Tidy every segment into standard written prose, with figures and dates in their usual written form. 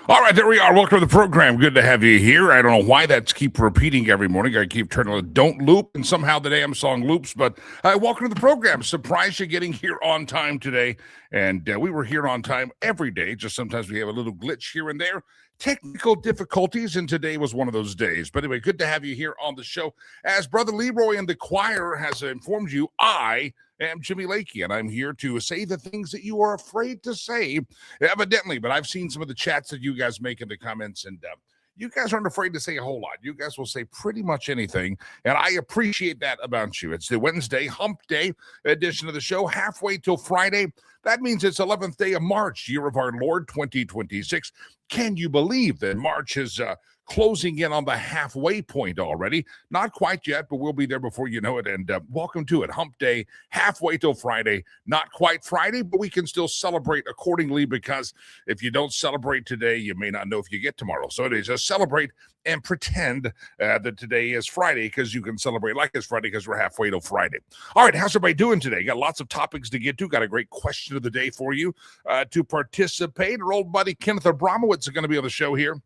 All right, there we are. Welcome to the program. Good to have you here. I don't know why that's keep repeating every morning. I keep turning on don't loop, and somehow the damn song loops. But welcome to the program. Surprised you getting here on time today. And we were here on time every day. Just sometimes we have a little glitch here and there. Technical difficulties, and today was one of those days. But anyway, good to have you here on the show. As Brother Leroy and the choir has informed you, I am Jimmy Lakey, and I'm here to say the things that you are afraid to say, evidently. But I've seen some of the chats that you guys make in the comments, and you guys aren't afraid to say a whole lot. You guys will say pretty much anything, and I appreciate that about you. It's the Wednesday Hump Day edition of the show, halfway till Friday. That means it's 11th day of March, year of our Lord 2026. Can you believe that March is closing in on the halfway point already? Not quite yet, but we'll be there before you know it. And welcome to it. Hump Day, halfway till Friday. Not quite Friday, but we can still celebrate accordingly, because if you don't celebrate today, you may not know if you get tomorrow. So it is just celebrate and pretend that today is Friday, because you can celebrate like it's Friday because we're halfway till Friday. All right, how's everybody doing today? Got lots of topics to get to. Got a great question of the day for you to participate. Our old buddy Kenneth Abramowitz is going to be on the show here.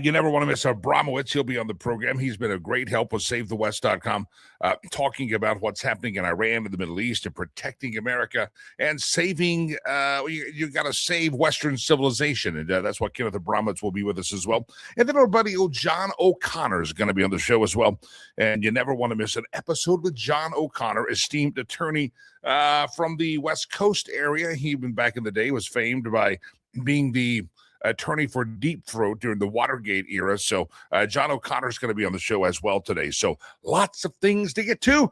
You never want to miss Abramowitz. He'll be on the program. He's been a great help with SaveTheWest.com, talking about what's happening in Iran and the Middle East and protecting America and saving, you got to save Western civilization. And that's what Kenneth Abramowitz will be with us as well. And then our buddy John O'Connor is going to be on the show as well. And you never want to miss an episode with John O'Connor, esteemed attorney from the West Coast area. He, even back in the day, was famed by being the attorney for Deep Throat during the Watergate era. So John O'Connor is going to be on the show as well today. So lots of things to get to.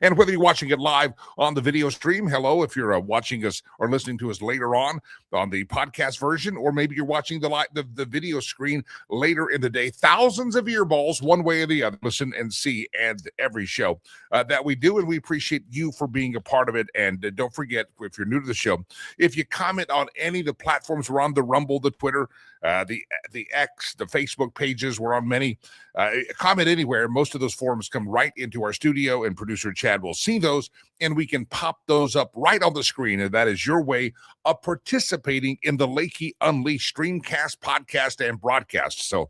And whether you're watching it live on the video stream, hello. If you're watching us or listening to us later on the podcast version, or maybe you're watching the video screen later in the day, thousands of earballs, one way or the other, listen and see and every show that we do. And we appreciate you for being a part of it. And don't forget, if you're new to the show, if you comment on any of the platforms, we're on the Rumble, the Twitter, the X, the Facebook pages, we're on many. Comment anywhere. Most of those forums come right into our studio, and producer Chad will see those, and we can pop those up right on the screen. And that is your way of participating in the Lakey Unleashed streamcast, podcast, and broadcast. So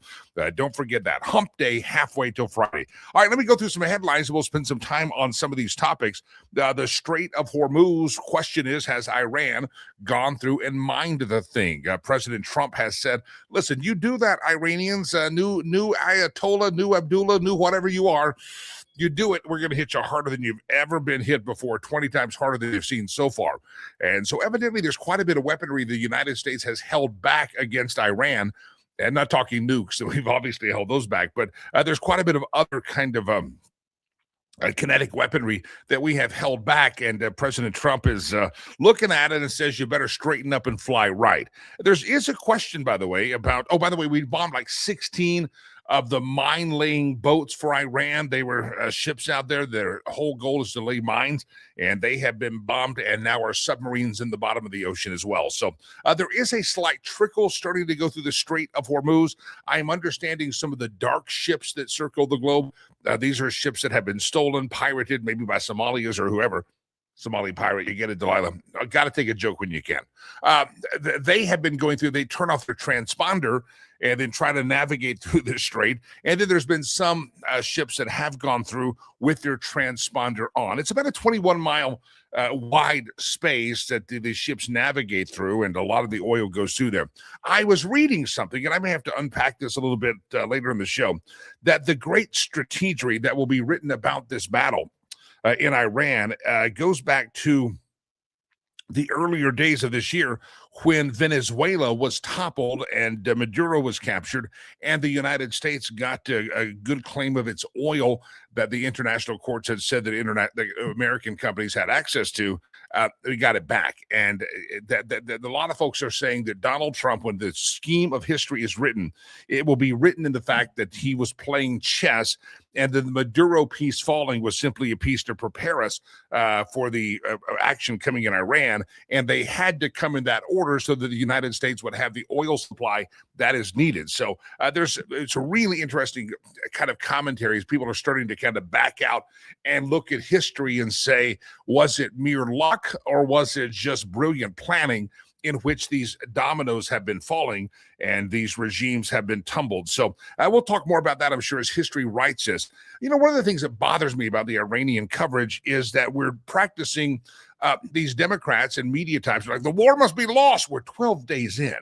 don't forget that. Hump Day, halfway till Friday. All right, let me go through some headlines, and we'll spend some time on some of these topics. The Strait of Hormuz question is, has Iran gone through and mined the thing? President Trump has said, listen, you do that, Iranians, new Ayatollah, new Abdullah, new whatever you are, you do it, we're going to hit you harder than you've ever been hit before, 20 times harder than you've seen so far. And so evidently there's quite a bit of weaponry the United States has held back against Iran. And not talking nukes, so we've obviously held those back, but there's quite a bit of other kind of kinetic weaponry that we have held back, and President Trump is looking at it and says you better straighten up and fly right. There is a question, by the way, about, we bombed like 16 of the mine-laying boats for Iran. They were ships out there. Their whole goal is to lay mines, and they have been bombed, and now are submarines in the bottom of the ocean as well. So there is a slight trickle starting to go through the Strait of Hormuz. I'm understanding some of the dark ships that circle the globe. These are ships that have been stolen, pirated, maybe by Somalis or whoever. Somali pirate, you get it, Delilah. Got to take a joke when you can. They have been going through, they turn off their transponder and then try to navigate through the strait. And then there's been some ships that have gone through with their transponder on. It's about a 21-mile wide space that the ships navigate through, and a lot of the oil goes through there. I was reading something, and I may have to unpack this a little bit later in the show, that the great strategy that will be written about this battle in Iran goes back to the earlier days of this year, when Venezuela was toppled and Maduro was captured, and the United States got a good claim of its oil that the international courts had said that the American companies had access to. We got it back. And a lot of folks are saying that Donald Trump, when the scheme of history is written, it will be written in the fact that he was playing chess, and the Maduro piece falling was simply a piece to prepare us for the action coming in Iran. And they had to come in that order so that the United States would have the oil supply that is needed. So it's a really interesting kind of commentaries. People are starting to kind of back out and look at history and say, was it mere luck, or was it just brilliant planning? in which these dominoes have been falling and these regimes have been tumbled. So we'll talk more about that, I'm sure, as history writes us. One of the things that bothers me about the Iranian coverage is that we're practicing these Democrats and media types like the war must be lost. We're 12 days in.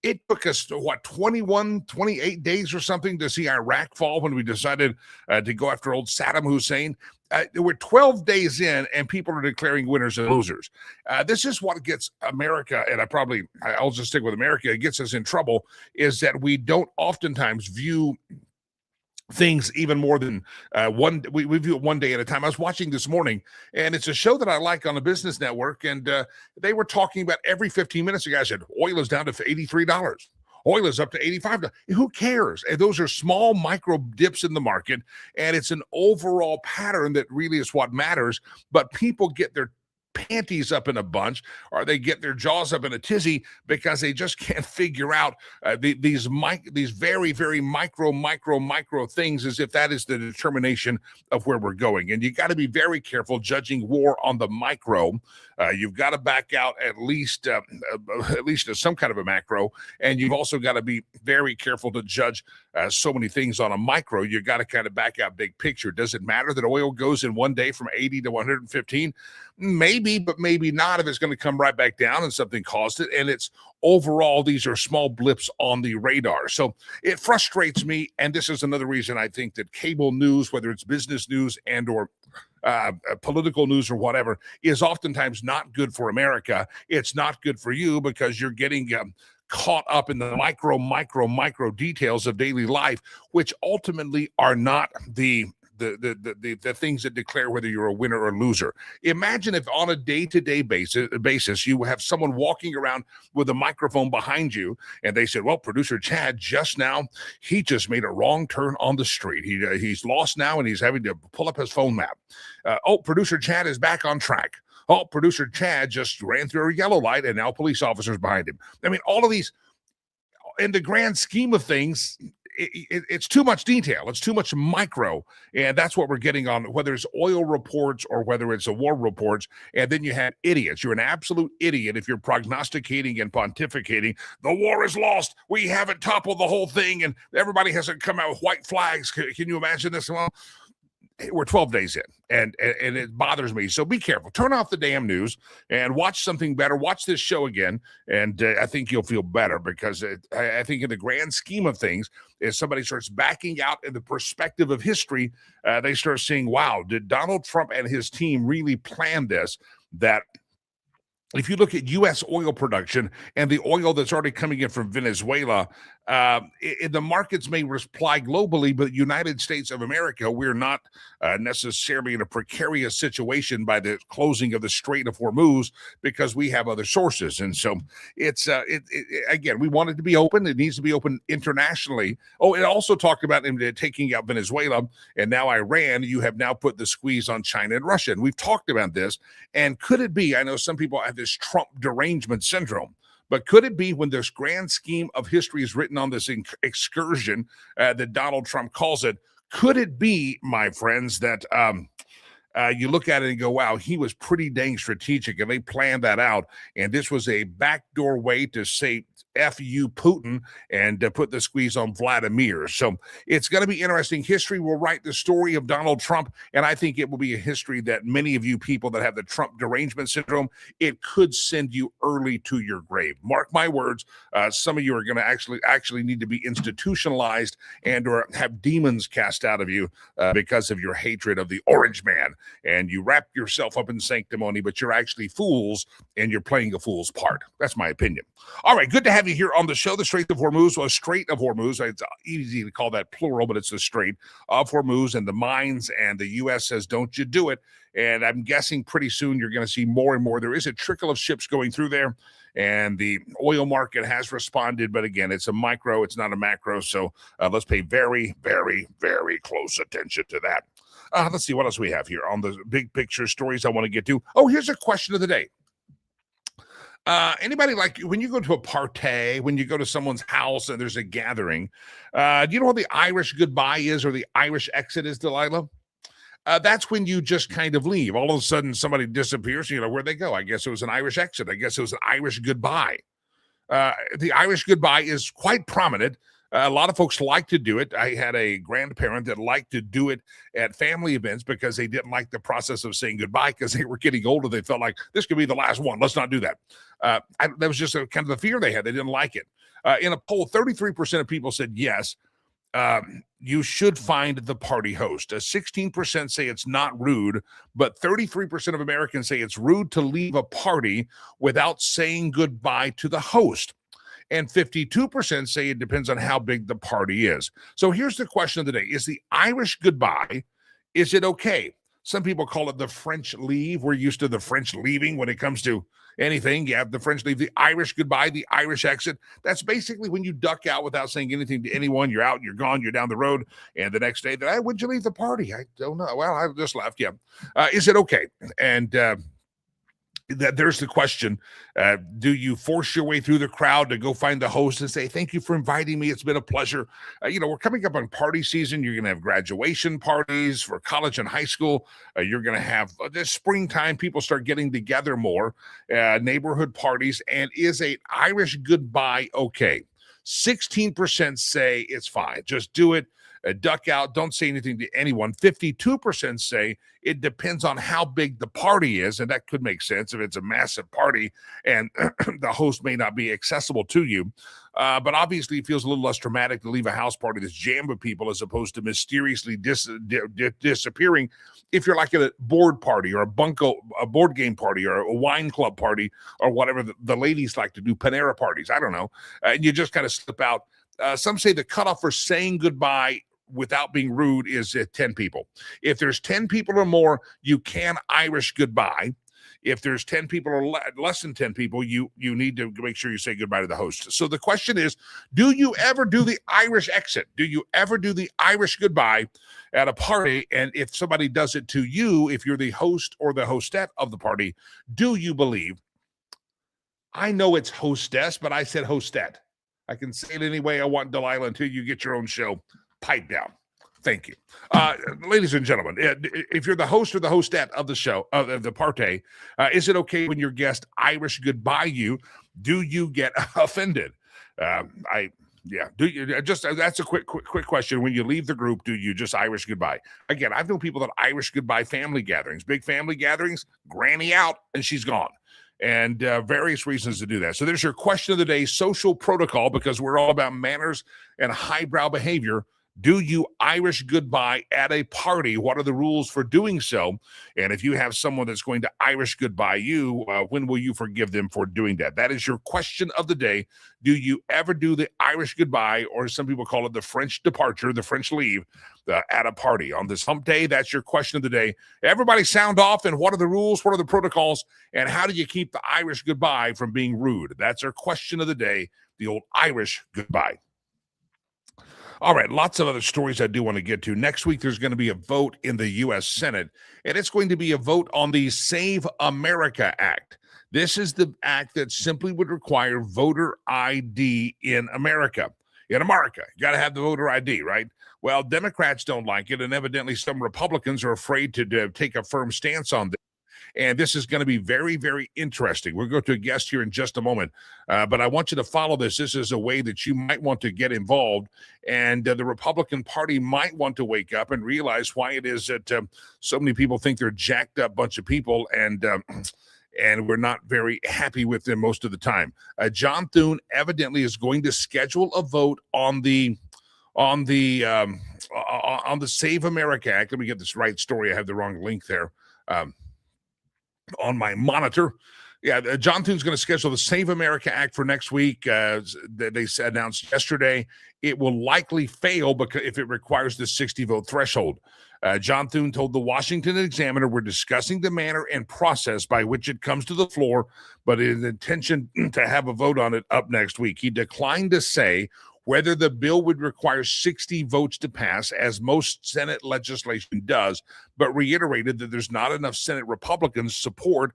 It took us, 28 days or something to see Iraq fall when we decided to go after old Saddam Hussein. We're 12 days in, and people are declaring winners and losers. This is what gets America, and I'll just stick with America, it gets us in trouble, is that we don't oftentimes view things even more than we view it one day at a time. I was watching this morning, and it's a show that I like on the Business Network, and they were talking about every 15 minutes. The guy said, oil is down to $83. Oil is up to $85. Who cares? And those are small micro dips in the market, and it's an overall pattern that really is what matters. But people get their panties up in a bunch, or they get their jaws up in a tizzy because they just can't figure out these very, very micro things, as if that is the determination of where we're going. And you got to be very careful judging war on the micro. You've got to back out at least some kind of a macro, and you've also got to be very careful to judge so many things on a micro. You got to kind of back out big picture. Does it matter that oil goes in one day from 80 to 115? Maybe, but maybe not if it's going to come right back down and something caused it. And it's overall, these are small blips on the radar. So it frustrates me. And this is another reason I think that cable news, whether it's business news and or political news or whatever, is oftentimes not good for America. It's not good for you because you're getting caught up in the micro details of daily life, which ultimately are not the things that declare whether you're a winner or loser. Imagine if on a day-to-day basis you have someone walking around with a microphone behind you, and they said, well, producer Chad he just made a wrong turn on the street. He's lost now, and he's having to pull up his phone map. Producer Chad is back on track. Oh, producer Chad just ran through a yellow light, and now police officers behind him. I mean, all of these, in the grand scheme of things, it's too much detail. It's too much micro. And that's what we're getting on, whether it's oil reports or whether it's a war reports. And then you have idiots. You're an absolute idiot if you're prognosticating and pontificating. The war is lost. We haven't toppled the whole thing. And everybody has to come out with white flags. Can you imagine this? Well, we're 12 days in, and it bothers me. So be careful. Turn off the damn news and watch something better. Watch this show again, and I think you'll feel better, because I think in the grand scheme of things, if somebody starts backing out in the perspective of history, they start seeing, wow, did Donald Trump and his team really plan this? That if you look at U.S. oil production and the oil that's already coming in from Venezuela, the markets may reply globally, but United States of America, we're not necessarily in a precarious situation by the closing of the Strait of Hormuz, because we have other sources. And so it's, again, we want it to be open. It needs to be open internationally. Oh, it also talked about taking out Venezuela, and now Iran. You have now put the squeeze on China and Russia. And we've talked about this. And could it be, I know some people have this Trump derangement syndrome, but could it be, when this grand scheme of history is written on this excursion that Donald Trump calls it, could it be, my friends, that you look at it and go, wow, he was pretty dang strategic, and they planned that out, and this was a backdoor way to say F you, Putin, and put the squeeze on Vladimir. So it's going to be interesting. History will write the story of Donald Trump, and I think it will be a history that many of you people that have the Trump derangement syndrome, it could send you early to your grave. Mark my words, some of you are going to actually need to be institutionalized and or have demons cast out of you because of your hatred of the orange man, and you wrap yourself up in sanctimony, but you're actually fools, and you're playing a fool's part. That's my opinion. All right, good to have you here on the show. The Strait of Hormuz, well, Strait of Hormuz, it's easy to call that plural, but it's the Strait of Hormuz and the mines, and the U.S. says, don't you do it. And I'm guessing pretty soon you're going to see more and more. There is a trickle of ships going through there, and the oil market has responded. But again, it's a micro, it's not a macro. So let's pay very, very, very close attention to that. Let's see what else we have here on the big picture stories I want to get to. Oh, here's a question of the day. Anybody, like when you go to a party, when you go to someone's house and there's a gathering, do you know what the Irish goodbye is, or the Irish exit is, Delilah? that's when you just kind of leave. All of a sudden, somebody disappears. Where'd they go? I guess it was an Irish exit. I guess it was an Irish goodbye. The Irish goodbye is quite prominent. A lot of folks like to do it. I had a grandparent that liked to do it at family events because they didn't like the process of saying goodbye because they were getting older. They felt like this could be the last one. Let's not do that. That was just kind of the fear they had. They didn't like it. In a poll, 33% of people said yes. You should find the party host. 16% say it's not rude, but 33% of Americans say it's rude to leave a party without saying goodbye to the host. And 52% say it depends on how big the party is. So here's the question of the day. Is the Irish goodbye, is it okay? Some people call it the French leave. We're used to the French leaving when it comes to anything. You have the French leave, the Irish goodbye, the Irish exit. That's basically when you duck out without saying anything to anyone. You're out, you're gone, you're down the road. And the next day, when'd you leave the party? I don't know. Well, I just left. Yeah. Is it okay? And there's the question. Do you force your way through the crowd to go find the host and say, thank you for inviting me. It's been a pleasure. We're coming up on party season. You're going to have graduation parties for college and high school. You're going to have this springtime. People start getting together more, neighborhood parties. And is an Irish goodbye okay? 16% say it's fine. Just do it. Duck out. Don't say anything to anyone. 52% say it depends on how big the party is, and that could make sense if it's a massive party and the host may not be accessible to you. But obviously, it feels a little less dramatic to leave a house party that's jammed with people as opposed to mysteriously disappearing. If you're like at a board party or a board game party or a wine club party or whatever the ladies like to do, Panera parties, I don't know, and you just kind of slip out. Some say the cutoff for saying goodbye without being rude is 10 people. If there's 10 people or more, you can Irish goodbye. If there's 10 people or less than 10 people, you need to make sure you say goodbye to the host. So the question is, do you ever do the Irish exit? Do you ever do the Irish goodbye at a party? And if somebody does it to you, if you're the host or the hostess of the party, do you believe? I know it's hostess, but I said hostette. I can say it any way I want, Delilah, until you get your own show. Pipe down. Thank you. Ladies and gentlemen, if you're the host or the hostette of the show, of the party, is it okay when your guest Irish goodbye you? Do you get offended? Do you just, that's a quick question. When you leave the group, do you just Irish goodbye? Again, I've known people that Irish goodbye family gatherings, big family gatherings, granny out and she's gone. And various reasons to do that. So there's your question of the day, social protocol, because we're all about manners and highbrow behavior. Do you Irish goodbye at a party? What are the rules for doing so? And if you have someone that's going to Irish goodbye you, when will you forgive them for doing that? That is your question of the day. Do you ever do the Irish goodbye, or some people call it the French departure, the French leave, at a party on this hump day? That's your question of the day. Everybody sound off, and what are the rules? What are the protocols? And how do you keep the Irish goodbye from being rude? That's our question of the day, the old Irish goodbye. All right, lots of other stories I do want to get to. Next week, there's going to be a vote in the U.S. Senate, and it's going to be a vote on the Save America Act. This is the act that simply would require voter ID in America. In America, you got to have the voter ID, right? Well, Democrats don't like it, and evidently some Republicans are afraid to take a firm stance on this. And this is going to be very, very interesting. We'll go to a guest here in just a moment. But I want you to follow this. This is a way that you might want to get involved. And the Republican Party might want to wake up and realize why it is that so many people think they're jacked up bunch of people. And we're not very happy with them most of the time. John Thune evidently is going to schedule a vote on the Save America Act. Let me get this right story. I have the wrong link there. On my monitor. Yeah, John Thune's going to schedule the Save America Act for next week. They announced yesterday it will likely fail because if it requires the 60-vote threshold. John Thune told the Washington Examiner, we're discussing the manner and process by which it comes to the floor, but his intention to have a vote on it up next week. He declined to say whether the bill would require 60 votes to pass, as most Senate legislation does, but reiterated that there's not enough Senate Republicans support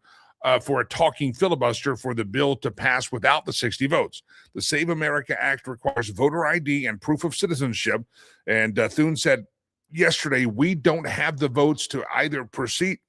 for a talking filibuster for the bill to pass without the 60 votes. The Save America Act requires voter ID and proof of citizenship, and Thune said, yesterday, we don't have the votes to either proceed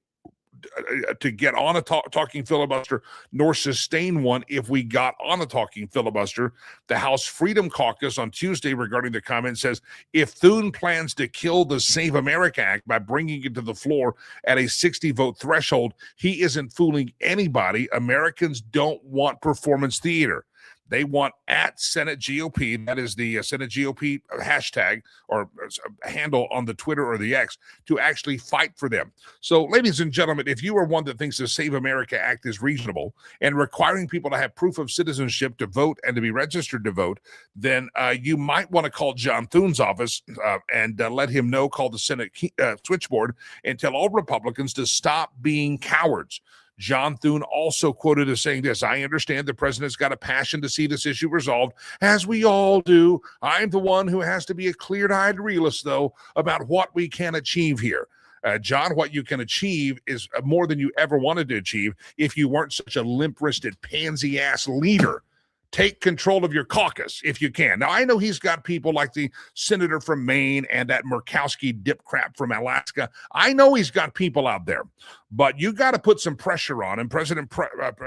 to get on a talking filibuster nor sustain one if we got on a talking filibuster. The House Freedom Caucus on Tuesday regarding the comment says if Thune plans to kill the Save America Act by bringing it to the floor at a 60 vote threshold, he isn't fooling anybody. Americans don't want performance theater. They want at Senate GOP, that is the Senate GOP hashtag or handle on the Twitter or the X, to actually fight for them. So, ladies and gentlemen, if you are one that thinks the Save America Act is reasonable and requiring people to have proof of citizenship to vote and to be registered to vote, then you might want to call John Thune's office and let him know, call the Senate switchboard and tell all Republicans to stop being cowards. John Thune also quoted as saying this: I understand the president's got a passion to see this issue resolved, as we all do. I'm the one who has to be a clear-eyed realist, though, about what we can achieve here. John, what you can achieve is more than you ever wanted to achieve if you weren't such a limp-wristed, pansy-ass leader. Take control of your caucus if you can. Now, I know he's got people like the senator from Maine and that Murkowski dip crap from Alaska. I know he's got people out there, but you got to put some pressure on him. President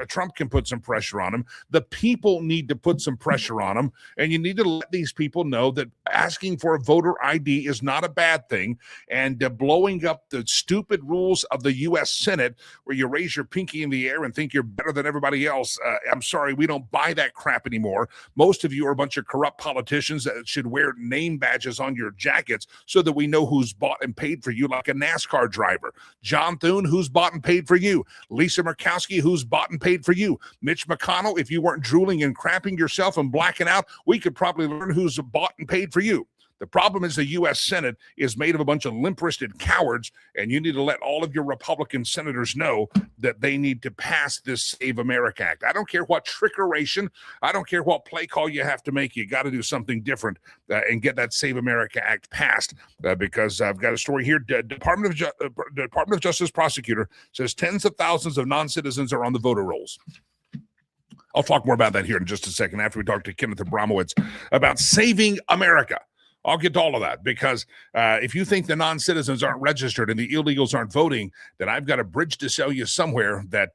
Trump can put some pressure on him. The people need to put some pressure on him, and you need to let these people know that asking for a voter ID is not a bad thing, and blowing up the stupid rules of the U.S. Senate where you raise your pinky in the air and think you're better than everybody else. I'm sorry, we don't buy that crap anymore. Most of you are a bunch of corrupt politicians that should wear name badges on your jackets so that we know who's bought and paid for you, like a NASCAR driver. John Thune, who's bought and paid for you? Lisa Murkowski, who's bought and paid for you? Mitch McConnell, if you weren't drooling and crapping yourself and blacking out, we could probably learn who's bought and paid for you. The problem is the U.S. Senate is made of a bunch of limp-wristed cowards, and you need to let all of your Republican senators know that they need to pass this Save America Act. I don't care what trickeration, I don't care what play call you have to make. You got to do something different and get that Save America Act passed because I've got a story here. Department of Justice prosecutor says tens of thousands of non-citizens are on the voter rolls. I'll talk more about that here in just a second after we talk to Kenneth Abramowitz about saving America. I'll get to all of that because if you think the non-citizens aren't registered and the illegals aren't voting, then I've got a bridge to sell you somewhere that,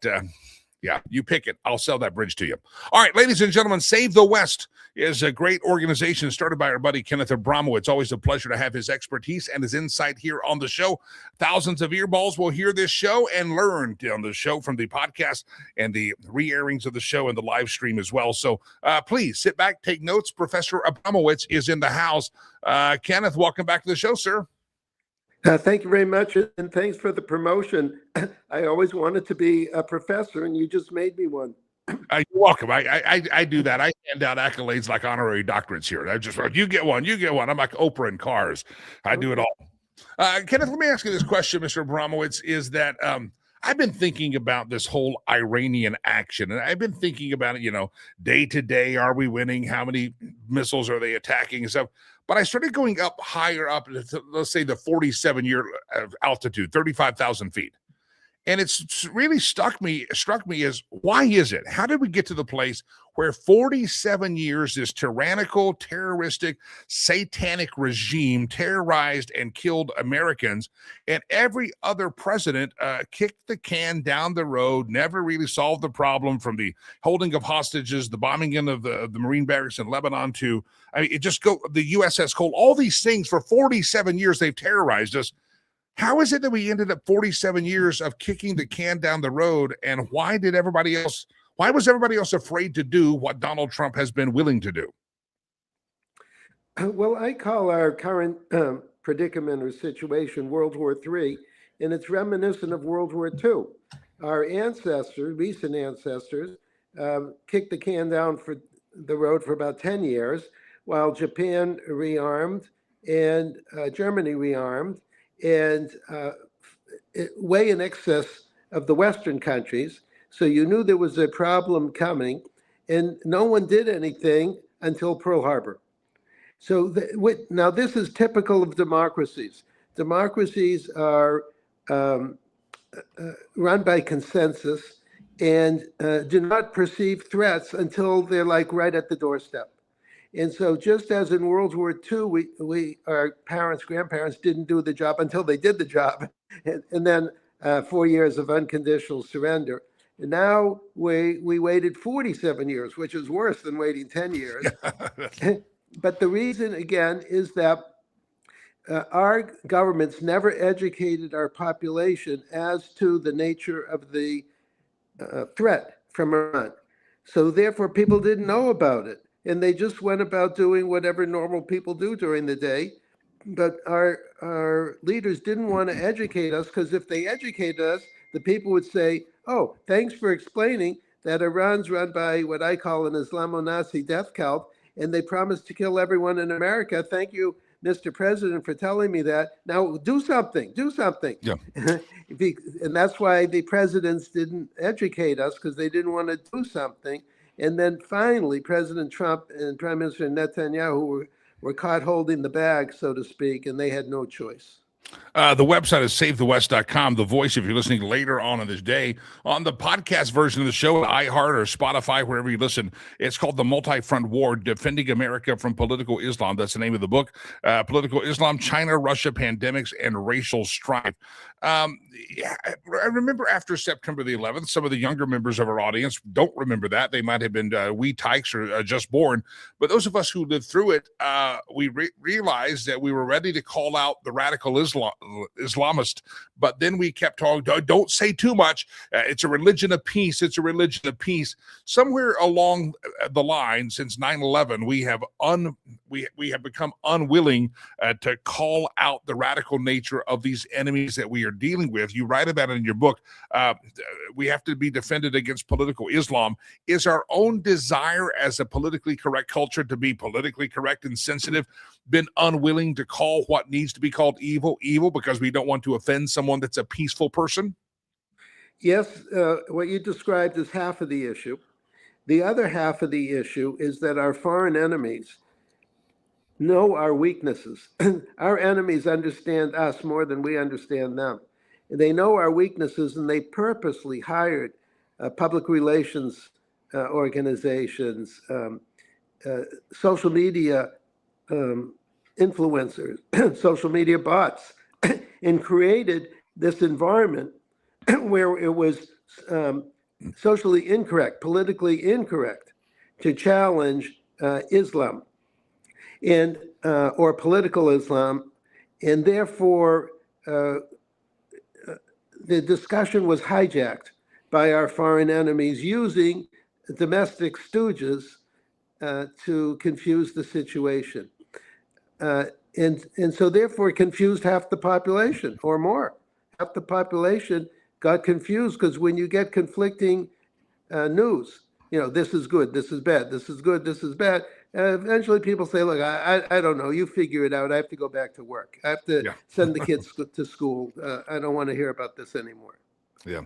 yeah, you pick it. I'll sell that bridge to you. All right, ladies and gentlemen, Save the West is a great organization started by our buddy Kenneth Abramowitz. It's always a pleasure to have his expertise and his insight here on the show. Thousands of earballs will hear this show and learn on the show from the podcast and the re-airings of the show and the live stream as well. So please sit back, take notes. Professor Abramowitz is in the house. Kenneth, welcome back to the show, sir. Thank you very much, and thanks for the promotion. I always wanted to be a professor, and you just made me one. You're welcome. I do that. I hand out accolades like honorary doctorates here. I just you get one, you get one. I'm like Oprah in cars. I do it all. Kenneth, let me ask you this question, Mr. Abramowitz, is that I've been thinking about this whole Iranian action, and I've been thinking about it, day to day. Are we winning? How many missiles are they attacking and stuff? But I started going up higher up, let's say the 47-year altitude, 35,000 feet. And it's really struck me as, why is it? How did we get to the place where 47 years this tyrannical, terroristic, satanic regime terrorized and killed Americans, and every other president kicked the can down the road, never really solved the problem, from the holding of hostages, the bombing in of the Marine barracks in Lebanon to, the USS Cole, all these things for 47 years they've terrorized us. How is it that we ended up 47 years of kicking the can down the road, and why was everybody else afraid to do what Donald Trump has been willing to do? Well, I call our current predicament or situation World War III, and it's reminiscent of World War II. Our recent ancestors, kicked the can down for the road for about 10 years, while Japan rearmed and Germany rearmed, and way in excess of the Western countries. So you knew there was a problem coming, and no one did anything until Pearl Harbor. So now this is typical of democracies. Democracies are run by consensus and do not perceive threats until they're like right at the doorstep. And so just as in World War II, our grandparents didn't do the job until they did the job. And then 4 years of unconditional surrender. And now we waited 47 years, which is worse than waiting 10 years. But the reason, again, is that our governments never educated our population as to the nature of the threat from Iran. So therefore, people didn't know about it. And they just went about doing whatever normal people do during the day. But our leaders didn't want to educate us, because if they educated us, the people would say, oh, thanks for explaining that Iran's run by what I call an Islamo-Nazi death cult, and they promised to kill everyone in America. Thank you, Mr. President, for telling me that. Now do something, do something. Yeah. And that's why the presidents didn't educate us, because they didn't want to do something. And then finally, President Trump and Prime Minister Netanyahu were caught holding the bag, so to speak, and they had no choice. The website is savethewest.com. The Voice, if you're listening later on in this day, on the podcast version of the show, iHeart or Spotify, wherever you listen, it's called The Multi-Front War, Defending America from Political Islam. That's the name of the book. Political Islam, China, Russia, Pandemics, and Racial Strife. Yeah, I remember after September the 11th, some of the younger members of our audience don't remember that. They might have been wee tykes or just born. But those of us who lived through it, we realized that we were ready to call out the radical Islamist, but then we kept talking, don't say too much. It's a religion of peace. It's a religion of peace. Somewhere along the line, since 9/11, we have become unwilling to call out the radical nature of these enemies that we are dealing with. You write about it in your book. We have to be defended against political Islam. Is our own desire as a politically correct culture to be politically correct and sensitive been unwilling to call what needs to be called evil because we don't want to offend someone that's a peaceful person? Yes, what you described is half of the issue. The other half of the issue is that our foreign enemies know our weaknesses. Our enemies understand us more than we understand them. They know our weaknesses, and they purposely hired public relations organizations, social media influencers, social media bots, and created this environment where it was socially incorrect, politically incorrect to challenge Islam and or political Islam, and therefore the discussion was hijacked by our foreign enemies using domestic stooges to confuse the situation. And so therefore confused half the population or more. Half the population got confused, because when you get conflicting news, this is good, this is bad, this is good, this is bad, eventually people say, look, I don't know, you figure it out. I have to go back to work. I have to send the kids to school. I don't want to hear about this anymore. Yeah.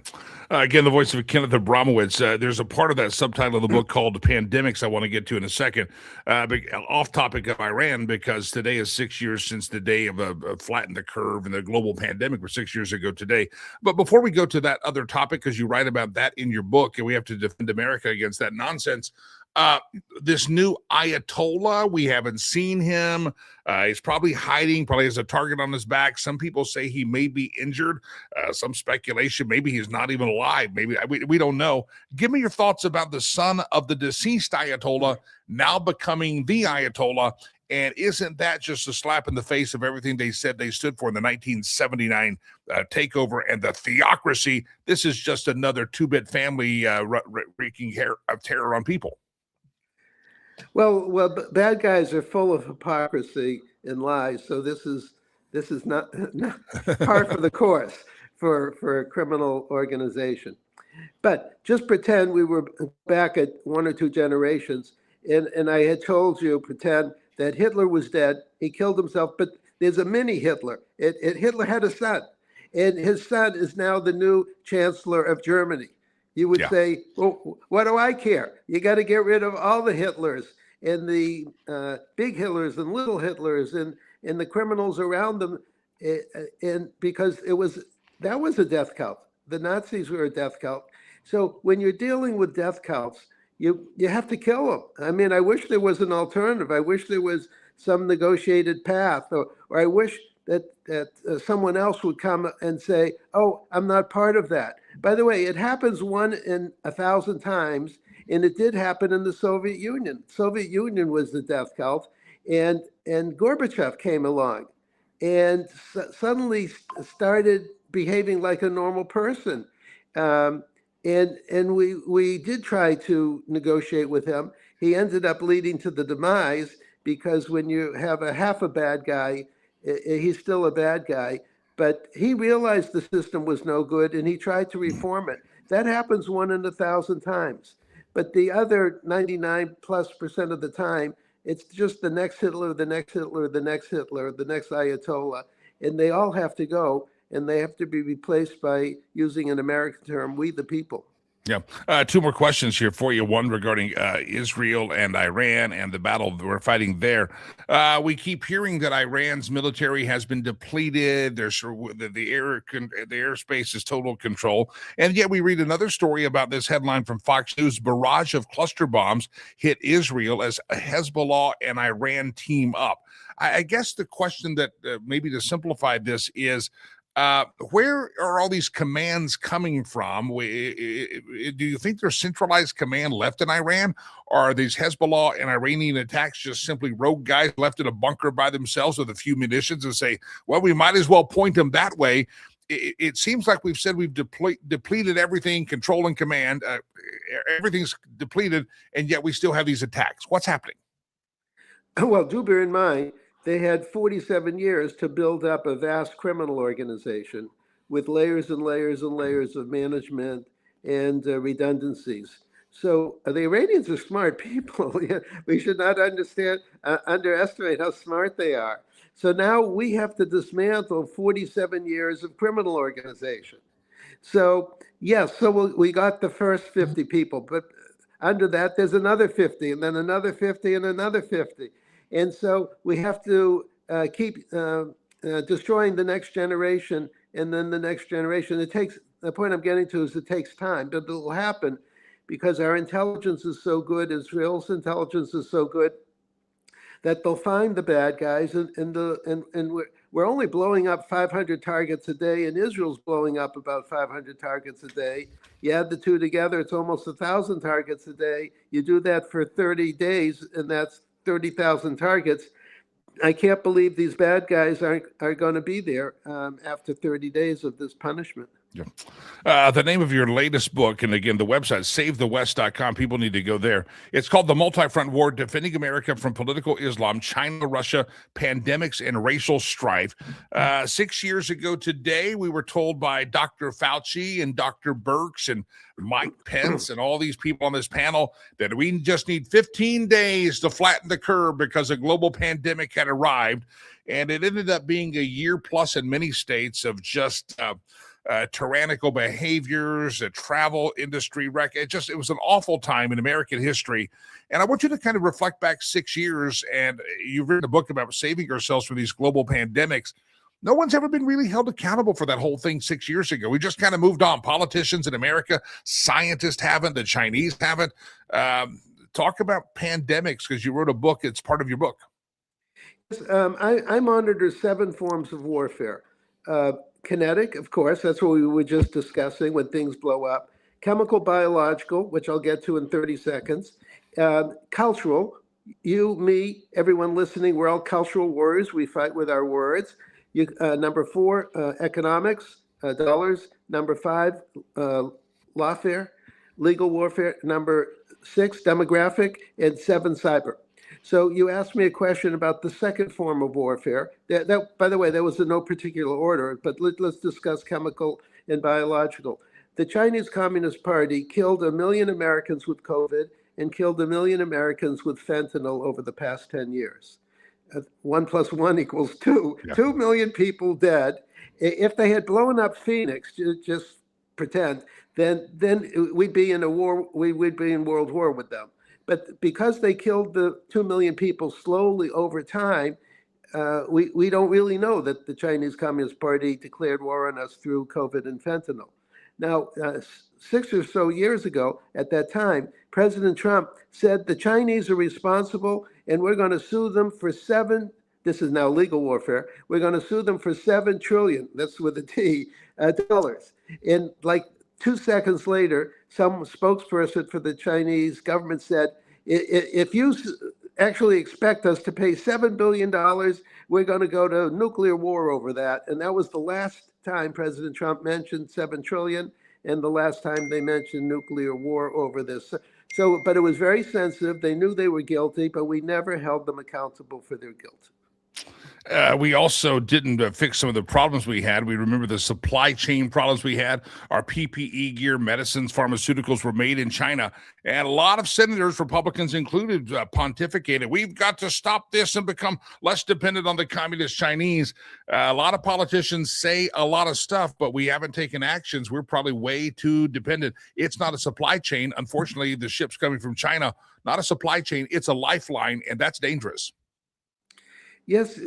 Again, the voice of Kenneth Abramowitz. There's a part of that subtitle of the book called Pandemics I want to get to in a second. Off topic of Iran, because today is 6 years since the day of flatten the curve and the global pandemic was 6 years ago today. But before we go to that other topic, because you write about that in your book, and we have to defend America against that nonsense, this new Ayatollah, we haven't seen him. He's probably hiding, probably has a target on his back. Some people say he may be injured. Some speculation, maybe he's not even alive. Maybe we don't know. Give me your thoughts about the son of the deceased Ayatollah now becoming the Ayatollah. And isn't that just a slap in the face of everything they said they stood for in the 1979 takeover and the theocracy? This is just another two-bit family wreaking terror on people. Well, bad guys are full of hypocrisy and lies. So this is not par for the course for a criminal organization. But just pretend we were back at 1 or 2 generations, and I had told you, pretend that Hitler was dead. He killed himself, but there's a mini Hitler. Hitler had a son, and his son is now the new chancellor of Germany. You would say, well, what do I care? You got to get rid of all the Hitlers and the big Hitlers and little Hitlers and the criminals around them. And because that was a death cult. The Nazis were a death cult. So when you're dealing with death cults, you have to kill them. I mean, I wish there was an alternative. I wish there was some negotiated path, or I wish that someone else would come and say, "Oh, I'm not part of that." By the way, it happens 1 in 1,000 times, and it did happen in the Soviet Union. Soviet Union was the death cult, and Gorbachev came along, and suddenly started behaving like a normal person. Um, and we did try to negotiate with him. He ended up leading to the demise because when you have a half a bad guy, he's still a bad guy. But he realized the system was no good and he tried to reform it. That happens 1 in 1,000 times. But the other 99+% of the time, it's just the next Hitler, the next Hitler, the next Hitler, the next Ayatollah, and they all have to go, and they have to be replaced by, using an American term, we the people. Yeah. Two more questions here for you. One regarding Israel and Iran and the battle that we're fighting there. We keep hearing that Iran's military has been depleted. There's the airspace is total control. And yet we read another story about this headline from Fox News: barrage of cluster bombs hit Israel as Hezbollah and Iran team up. I guess the question that maybe to simplify this is, where are all these commands coming from? Do you think there's centralized command left in Iran? Or are these Hezbollah and Iranian attacks just simply rogue guys left in a bunker by themselves with a few munitions and say, well, we might as well point them that way? It seems like we've said we've depleted everything, control and command. Everything's depleted, and yet we still have these attacks. What's happening? Well, do bear in mind, they had 47 years to build up a vast criminal organization with layers and layers and layers of management and redundancies. So the Iranians are smart people. We should not underestimate how smart they are. So now we have to dismantle 47 years of criminal organization. So yes, so we got the first 50 people, but under that there's another 50, and then another 50, and another 50. And so we have to keep destroying the next generation, and then the next generation. The point I'm getting to is it takes time, but it will happen because our intelligence is so good, Israel's intelligence is so good, that they'll find the bad guys, and we're only blowing up 500 targets a day, and Israel's blowing up about 500 targets a day. You add the two together, it's almost 1,000 targets a day. You do that for 30 days, and that's 30,000 targets. I can't believe these bad guys are going to be there after 30 days of this punishment. Yeah. The name of your latest book, and again, the website, SaveTheWest.com. People need to go there. It's called The Multi-Front War, Defending America from Political Islam, China, Russia, Pandemics, and Racial Strife. 6 years ago today, we were told by Dr. Fauci and Dr. Birx and Mike Pence and all these people on this panel that we just need 15 days to flatten the curve because a global pandemic had arrived. And it ended up being a year plus in many states of just tyrannical behaviors, a travel industry wreck. It was an awful time in American history. And I want you to kind of reflect back 6 years, and you've written a book about saving ourselves from these global pandemics. No one's ever been really held accountable for that whole thing 6 years ago. We just kind of moved on. Politicians in America, scientists haven't, the Chinese haven't. Talk about pandemics, because you wrote a book. It's part of your book. I monitor 7 forms of warfare. Kinetic, of course, that's what we were just discussing when things blow up. Chemical, biological, which I'll get to in 30 seconds. Cultural, you, me, everyone listening, we're all cultural warriors. We fight with our words. Number 4, economics, dollars. Number 5, lawfare, legal warfare. Number 6, demographic, and 7, cyber. So you asked me a question about the second form of warfare. That, by the way, that was in no particular order, but let's discuss chemical and biological. The Chinese Communist Party killed 1 million Americans with COVID and killed 1 million Americans with fentanyl over the past 10 years. 1 + 1 = 2. Yeah. 2 million people dead. If they had blown up Phoenix, just pretend, then we'd be in a war. We would be in World War with them. But because they killed the 2 million people slowly over time, we don't really know that the Chinese Communist Party declared war on us through COVID and fentanyl. Now, 6 or so years ago, at that time, President Trump said the Chinese are responsible and we're going to sue them for this is now legal warfare, we're going to sue them for 7 trillion, that's with a T, dollars. And like 2 seconds later, some spokesperson for the Chinese government said, if you actually expect us to pay $7 billion, we're going to go to nuclear war over that. And that was the last time President Trump mentioned 7 trillion and the last time they mentioned nuclear war over this. So, but it was very sensitive. They knew they were guilty, but we never held them accountable for their guilt. We also didn't fix some of the problems we had. We remember the supply chain problems we had. Our PPE gear, medicines, pharmaceuticals were made in China. And a lot of senators, Republicans included, pontificated. We've got to stop this and become less dependent on the communist Chinese. A lot of politicians say a lot of stuff, but we haven't taken actions. We're probably way too dependent. It's not a supply chain. Unfortunately, the ship's coming from China, not a supply chain. It's a lifeline, and that's dangerous. Yes,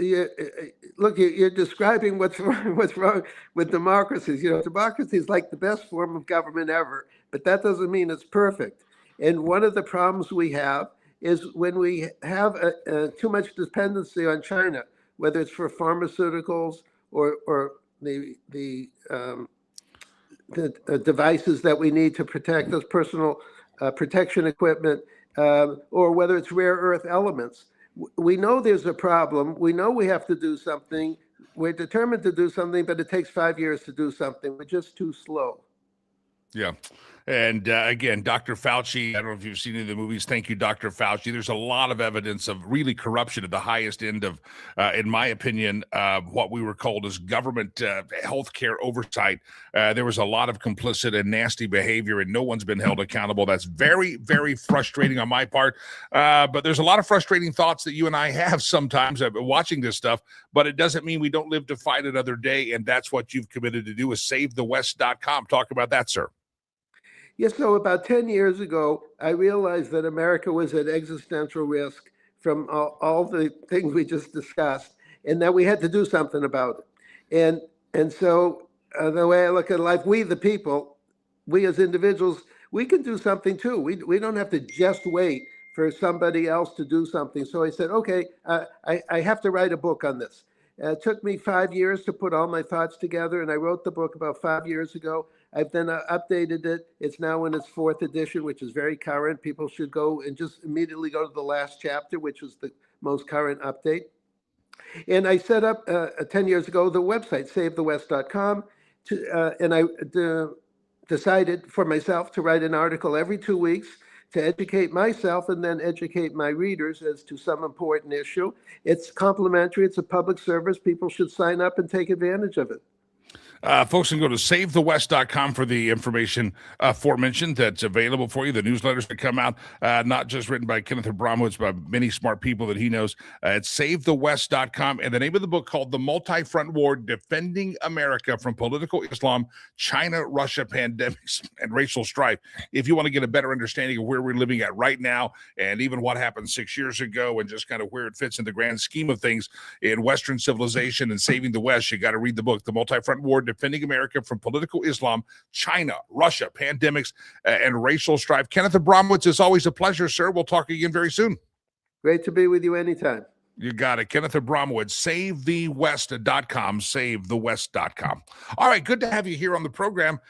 look, you're describing what's wrong with democracies. Democracy is like the best form of government ever, but that doesn't mean it's perfect. And one of the problems we have is when we have too much dependency on China, whether it's for pharmaceuticals or the devices that we need to protect us, personal protection equipment, or whether it's rare earth elements. We know there's a problem. We know we have to do something. We're determined to do something, but it takes 5 years to do something. We're just too slow. Yeah. And again, Dr. Fauci, I don't know if you've seen any of the movies. Thank you, Dr. Fauci. There's a lot of evidence of really corruption at the highest end of, in my opinion, what we were called as government healthcare oversight. There was a lot of complicit and nasty behavior, and no one's been held accountable. That's very, very frustrating on my part. But there's a lot of frustrating thoughts that you and I have sometimes watching this stuff, but it doesn't mean we don't live to fight another day. And that's what you've committed to do is SaveTheWest.com. Talk about that, sir. Yes, so about 10 years ago, I realized that America was at existential risk from all the things we just discussed, and that we had to do something about it. And so the way I look at life, we the people, we as individuals, we can do something too. We don't have to just wait for somebody else to do something. So I said, okay, I have to write a book on this. It took me 5 years to put all my thoughts together, and I wrote the book about 5 years ago. I've then updated it. It's now in its 4th edition, which is very current. People should go and just immediately go to the last chapter, which is the most current update. And I set up 10 years ago the website, SaveTheWest.com, and I decided for myself to write an article every 2 weeks to educate myself and then educate my readers as to some important issue. It's complimentary. It's a public service. People should sign up and take advantage of it. Folks can go to SaveTheWest.com for the information aforementioned that's available for you. The newsletters that come out, not just written by Kenneth Abramowitz, but many smart people that he knows. It's SaveTheWest.com. And the name of the book called The Multi-Front War, Defending America from Political Islam, China, Russia, Pandemics, and Racial Strife. If you want to get a better understanding of where we're living at right now and even what happened 6 years ago and just kind of where it fits in the grand scheme of things in Western civilization and saving the West, you got to read the book, The Multi-Front War, Defending America from Political Islam, China, Russia, Pandemics, and Racial Strife. Kenneth Abramowitz, it's always a pleasure, sir. We'll talk again very soon. Great to be with you anytime. You got it. Kenneth Abramowitz, SaveTheWest.com, SaveTheWest.com. All right, good to have you here on the program.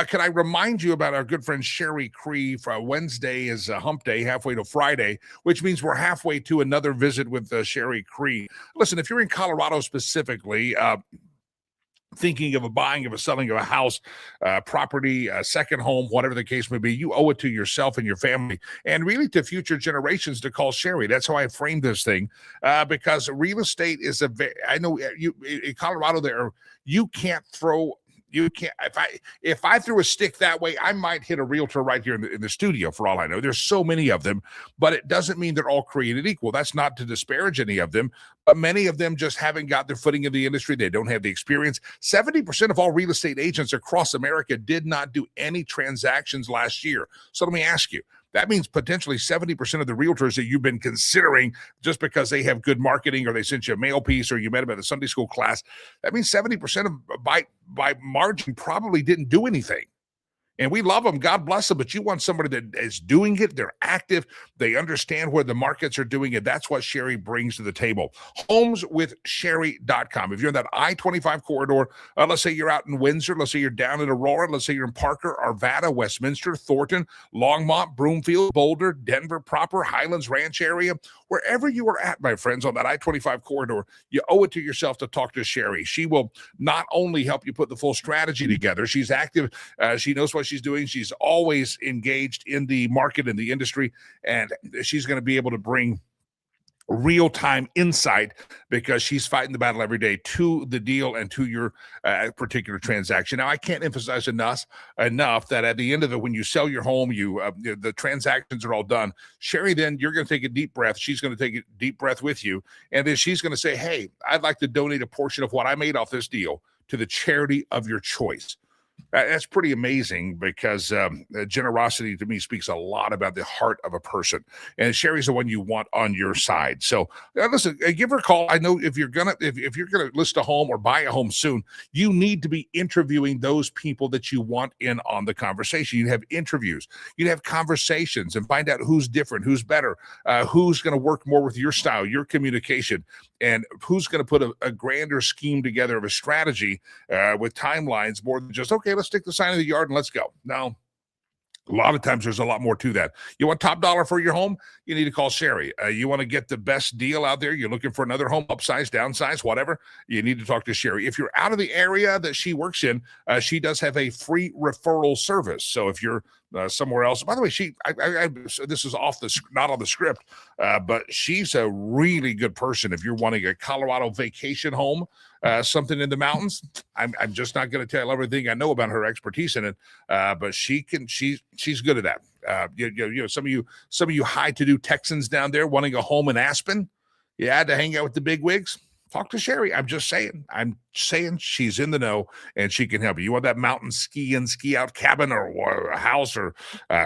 Can I remind you about our good friend Sherry Cree? For Wednesday is hump day, halfway to Friday, which means we're halfway to another visit with Sherry Cree. Listen, if you're in Colorado specifically, thinking of selling of a house, property, a second home, whatever the case may be, you owe it to yourself and your family and really to future generations to call Sherry. That's how I framed this thing, because real estate is I know you in Colorado if I threw a stick that way, I might hit a realtor right here in the studio for all I know. There's so many of them, but it doesn't mean they're all created equal. That's not to disparage any of them, but many of them just haven't got their footing in the industry. They don't have the experience. 70% of all real estate agents across America did not do any transactions last year. So let me ask you, that means potentially 70% of the realtors that you've been considering just because they have good marketing or they sent you a mail piece or you met them at a Sunday school class, that means 70% of by margin probably didn't do anything. And we love them. God bless them. But you want somebody that is doing it. They're active. They understand where the markets are doing it. That's what Sherry brings to the table. HomesWithSherry.com. If you're in that I-25 corridor, let's say you're out in Windsor. Let's say you're down in Aurora. Let's say you're in Parker, Arvada, Westminster, Thornton, Longmont, Broomfield, Boulder, Denver proper, Highlands Ranch area. Wherever you are at, my friends, on that I-25 corridor, you owe it to yourself to talk to Sherry. She will not only help you put the full strategy together. She's active. She knows what she's doing. She's always engaged in the market and the industry, and she's going to be able to bring real-time insight because she's fighting the battle every day to the deal and to your particular transaction. Now, I can't emphasize enough that at the end of it, when you sell your home, the transactions are all done. Sherry, then you're going to take a deep breath. She's going to take a deep breath with you, and then she's going to say, hey, I'd like to donate a portion of what I made off this deal to the charity of your choice. That's pretty amazing because generosity to me speaks a lot about the heart of a person, and Sherry's the one you want on your side. So listen, give her a call. I know if you're gonna list a home or buy a home soon, you need to be interviewing those people that you want in on the conversation. You have interviews, you have conversations, and find out who's different, who's better, who's going to work more with your style, your communication, and who's going to put a grander scheme together of a strategy with timelines more than just, okay, let's stick the sign in the yard and let's go. Now, a lot of times there's a lot more to that. You want top dollar for your home? You need to call Sherry. You want to get the best deal out there? You're looking for another home, upsize, downsize, whatever. You need to talk to Sherry. If you're out of the area that she works in, she does have a free referral service. So if you're somewhere else, by the way, this is not on the script, but she's a really good person. If you're wanting a Colorado vacation home, something in the mountains, I'm just not going to tell everything I know about her expertise in it, but she's good at that. Some of you high-to-do Texans down there wanting a home in Aspen, to hang out with the big wigs. Talk to Sherry. I'm saying she's in the know and she can help you. You want that mountain ski out cabin or a house or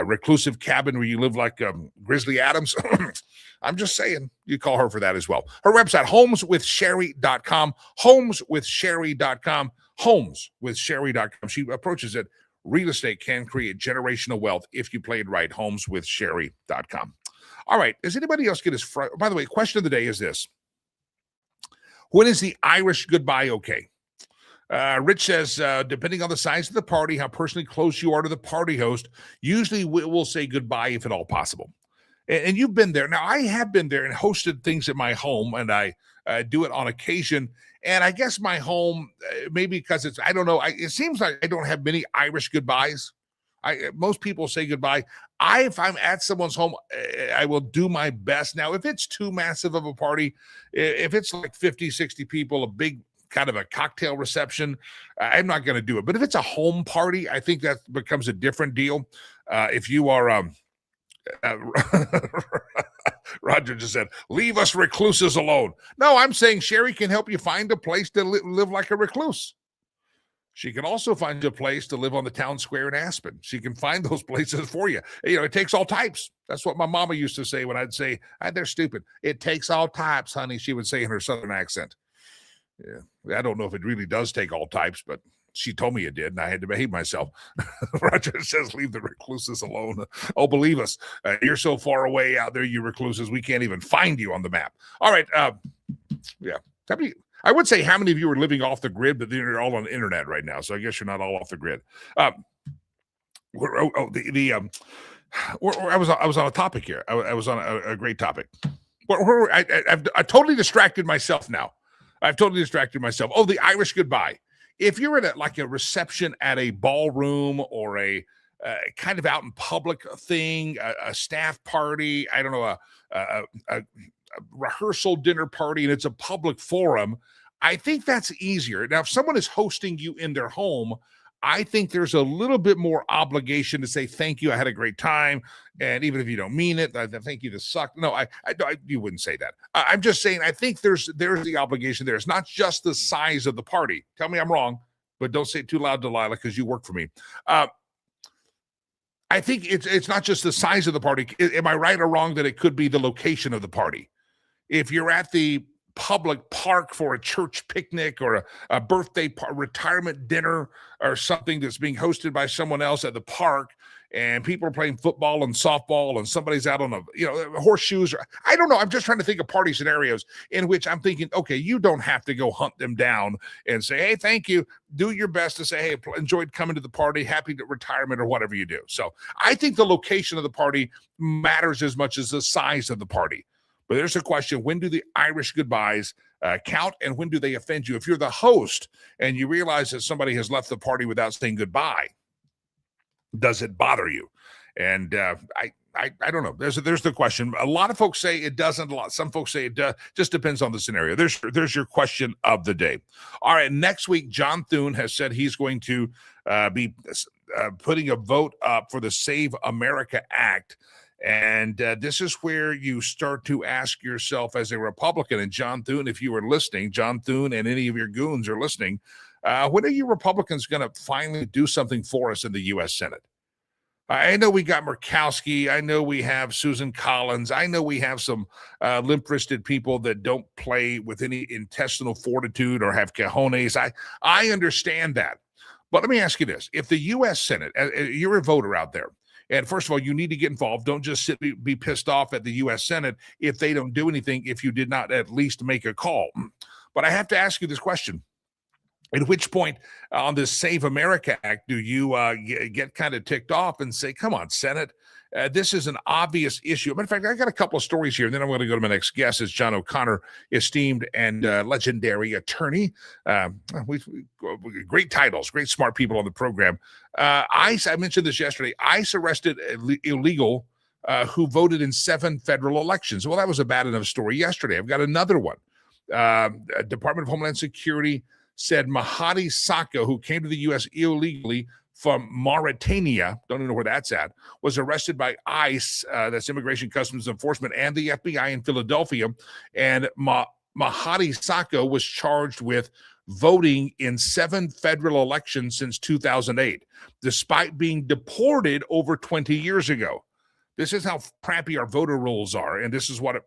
reclusive cabin where you live like Grizzly Adams? I'm just saying you call her for that as well. Her website, homeswithsherry.com, homeswithsherry.com, homeswithsherry.com. She approaches it. Real estate can create generational wealth if you play it right. Homeswithsherry.com. All right. Does anybody else get by the way, question of the day is this. When is the Irish goodbye okay? Rich says, depending on the size of the party, how personally close you are to the party host, usually we'll say goodbye if at all possible. And you've been there. Now, I have been there and hosted things at my home, and I do it on occasion. And I guess my home, maybe because I don't know, it seems like I don't have many Irish goodbyes. Most people say goodbye. If I'm at someone's home, I will do my best. Now, if it's too massive of a party, if it's like 50, 60 people, a big kind of a cocktail reception, I'm not going to do it. But if it's a home party, I think that becomes a different deal. If you are, Roger just said, leave us recluses alone. No, I'm saying Sherry can help you find a place to live like a recluse. She can also find a place to live on the town square in Aspen. She can find those places for you. It takes all types. That's what my mama used to say when I'd say, they're stupid. It takes all types, honey, she would say in her southern accent. Yeah, I don't know if it really does take all types, but she told me it did, and I had to behave myself. Roger says, leave the recluses alone. Oh, believe us, you're so far away out there, you recluses, we can't even find you on the map. All right, yeah. I would say how many of you are living off the grid, but they're all on the internet right now, so I guess you're not all off the grid. I was on a topic here. I was on a great topic. I totally distracted myself now. I've totally distracted myself. Oh, the Irish goodbye. If you're at a reception at a ballroom or a kind of out in public thing, a staff party, I don't know, a rehearsal dinner party, and it's a public forum, I think that's easier. Now, if someone is hosting you in their home, I think there's a little bit more obligation to say, thank you, I had a great time. And even if you don't mean it, I thank you, this sucked. No, you wouldn't say that. I'm just saying, I think there's the obligation there. It's not just the size of the party. Tell me I'm wrong, but don't say it too loud, Delilah, because you work for me. I think it's not just the size of the party. Am I right or wrong that it could be the location of the party? If you're at the public park for a church picnic or a birthday retirement dinner or something that's being hosted by someone else at the park, and people are playing football and softball and somebody's out on horseshoes. I don't know. I'm just trying to think of party scenarios in which I'm thinking, okay, you don't have to go hunt them down and say, hey, thank you. Do your best to say, hey, enjoyed coming to the party, happy to retirement or whatever you do. So I think the location of the party matters as much as the size of the party. But there's a question, when do the Irish goodbyes count, and when do they offend you? If you're the host and you realize that somebody has left the party without saying goodbye, does it bother you? And I don't know. There's the question. A lot of folks say it doesn't. Some folks say it does. Just depends on the scenario. There's your question of the day. All right. Next week, John Thune has said he's going to be putting a vote up for the Save America Act. And this is where you start to ask yourself as a Republican, and John Thune, if you are listening, John Thune and any of your goons are listening, when are you Republicans going to finally do something for us in the U.S. Senate? I know we got Murkowski. I know we have Susan Collins. I know we have some limp-wristed people that don't play with any intestinal fortitude or have cojones. I understand that. But let me ask you this. If the U.S. Senate, you're a voter out there, and first of all, you need to get involved. Don't just be pissed off at the U.S. Senate if they don't do anything, if you did not at least make a call. But I have to ask you this question. At which point on this Save America Act do you get kind of ticked off and say, come on, Senate, this is an obvious issue. Matter of fact, I got a couple of stories here, and then I'm going to go to my next guest, is John O'Connor, esteemed and legendary attorney. Great titles, great smart people on the program. ICE, I mentioned this yesterday, ICE arrested illegal who voted in 7 federal elections. Well, that was a bad enough story yesterday. I've got another one. Department of Homeland Security said Mahdi Sako, who came to the U.S. illegally from Mauritania, don't even know where that's at, was arrested by ICE, that's Immigration Customs Enforcement, and the FBI in Philadelphia. And Mahdi Sako was charged with voting in 7 federal elections since 2008, despite being deported over 20 years ago. This is how crappy our voter rolls are, and this is what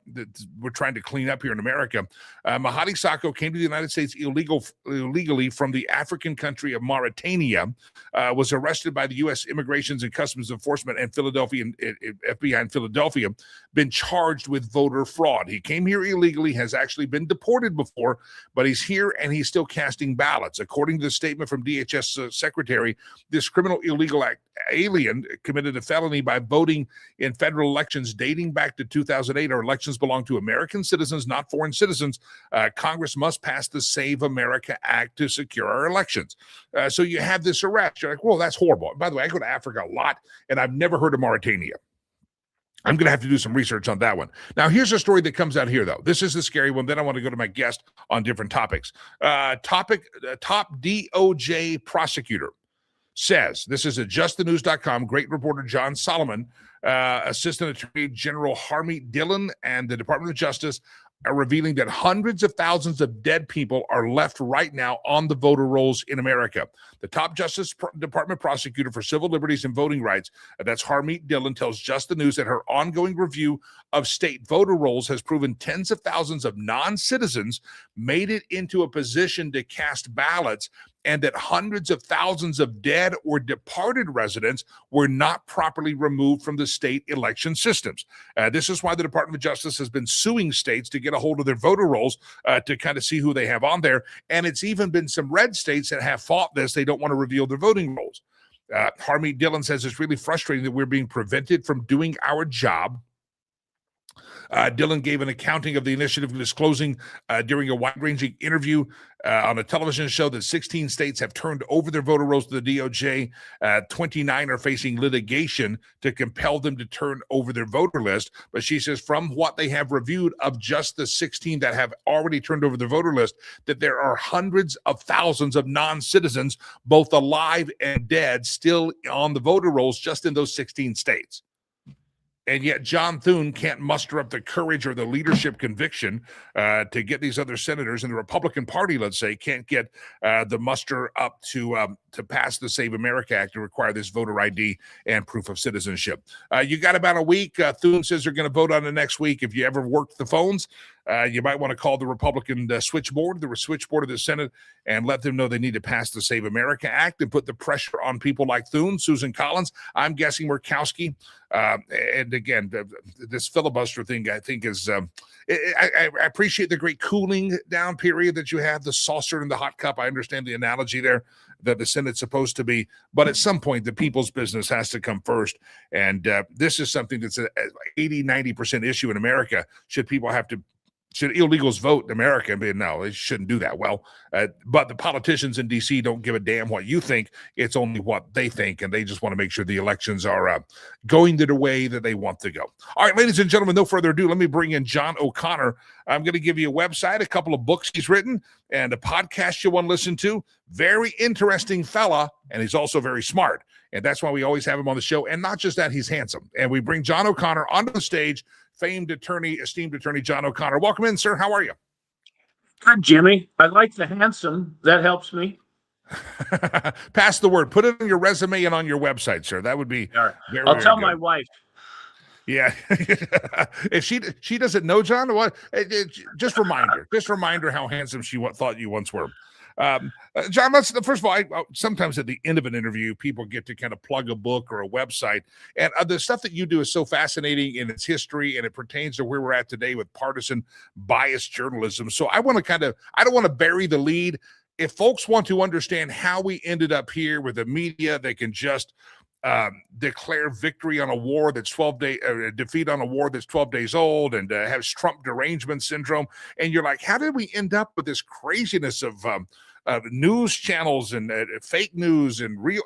we're trying to clean up here in America. Mahdi Sako came to the United States illegally from the African country of Mauritania, was arrested by the U.S. Immigrations and Customs Enforcement and Philadelphia FBI in Philadelphia, been charged with voter fraud. He came here illegally, has actually been deported before, but he's here and he's still casting ballots. According to the statement from DHS Secretary, this criminal illegal alien committed a felony by voting in federal elections dating back to 2008. Our elections belong to American citizens, not foreign citizens. Congress must pass the Save America Act to secure our elections. So you have this arrest. You're like, well, that's horrible. By the way, I go to Africa a lot, and I've never heard of Mauritania. I'm going to have to do some research on that one. Now, here's a story that comes out here, though. This is the scary one. Then I want to go to my guest on different topics. Top DOJ prosecutor says, this is at justthenews.com, great reporter John Solomon, Assistant Attorney General Harmeet Dillon and the Department of Justice are revealing that hundreds of thousands of dead people are left right now on the voter rolls in America. The top Justice Department prosecutor for civil liberties and voting rights, that's Harmeet Dillon, tells Just the News that her ongoing review of state voter rolls has proven tens of thousands of non-citizens made it into a position to cast ballots, and that hundreds of thousands of dead or departed residents were not properly removed from the state election systems. This is why the Department of Justice has been suing states to get a hold of their voter rolls to kind of see who they have on there. And it's even been some red states that have fought this. They don't want to reveal their voting rolls. Harmeet Dillon says it's really frustrating that we're being prevented from doing our job. Dillon gave an accounting of the initiative disclosing during a wide-ranging interview on a television show that 16 states have turned over their voter rolls to the DOJ. 29 are facing litigation to compel them to turn over their voter list. But she says from what they have reviewed of just the 16 that have already turned over their voter list, that there are hundreds of thousands of non-citizens, both alive and dead, still on the voter rolls just in those 16 states. And yet John Thune can't muster up the courage or the leadership conviction to get these other senators, and the Republican Party, let's say, can't get the muster up to pass the Save America Act to require this voter ID and proof of citizenship. You got about a week. Thune says they're going to vote on it next week. If you ever worked the phones, You might want to call the Republican switchboard of the Senate, and let them know they need to pass the Save America Act and put the pressure on people like Thune, Susan Collins, I'm guessing Murkowski. And again, this filibuster thing, I think, is I appreciate the great cooling down period that you have, the saucer and the hot cup. I understand the analogy there that the Senate's supposed to be, but at some point, the people's business has to come first. And this is something that's an 80-90% issue in America. Should illegals vote in America? And be, no, they shouldn't do that. Well, but the politicians in D.C. don't give a damn what you think. It's only what they think, and they just want to make sure the elections are going the way that they want to go. All right, ladies and gentlemen, no further ado, let me bring in John O'Connor. I'm going to give you a website, a couple of books he's written, and a podcast you want to listen to. Very interesting fella, and he's also very smart. And that's why we always have him on the show. And not just that, he's handsome. And we bring John O'Connor onto the stage, esteemed attorney John O'Connor. Welcome in, sir. How are you? Good, Jimmy. I like the handsome. That helps me. Pass the word. Put it on your resume and on your website, sir. That would be I'll tell my wife. Yeah. If she doesn't know John, what? Just remind her how handsome she thought you once were. John, first of all, sometimes at the end of an interview, people get to kind of plug a book or a website, and the stuff that you do is so fascinating in its history, and it pertains to where we're at today with partisan biased journalism. So I don't want to bury the lead. If folks want to understand how we ended up here with a media that can just declare victory on a war that's 12 days, defeat on a war that's 12 days old, and has Trump derangement syndrome, and you're like, how did we end up with this craziness of news channels and fake news and real?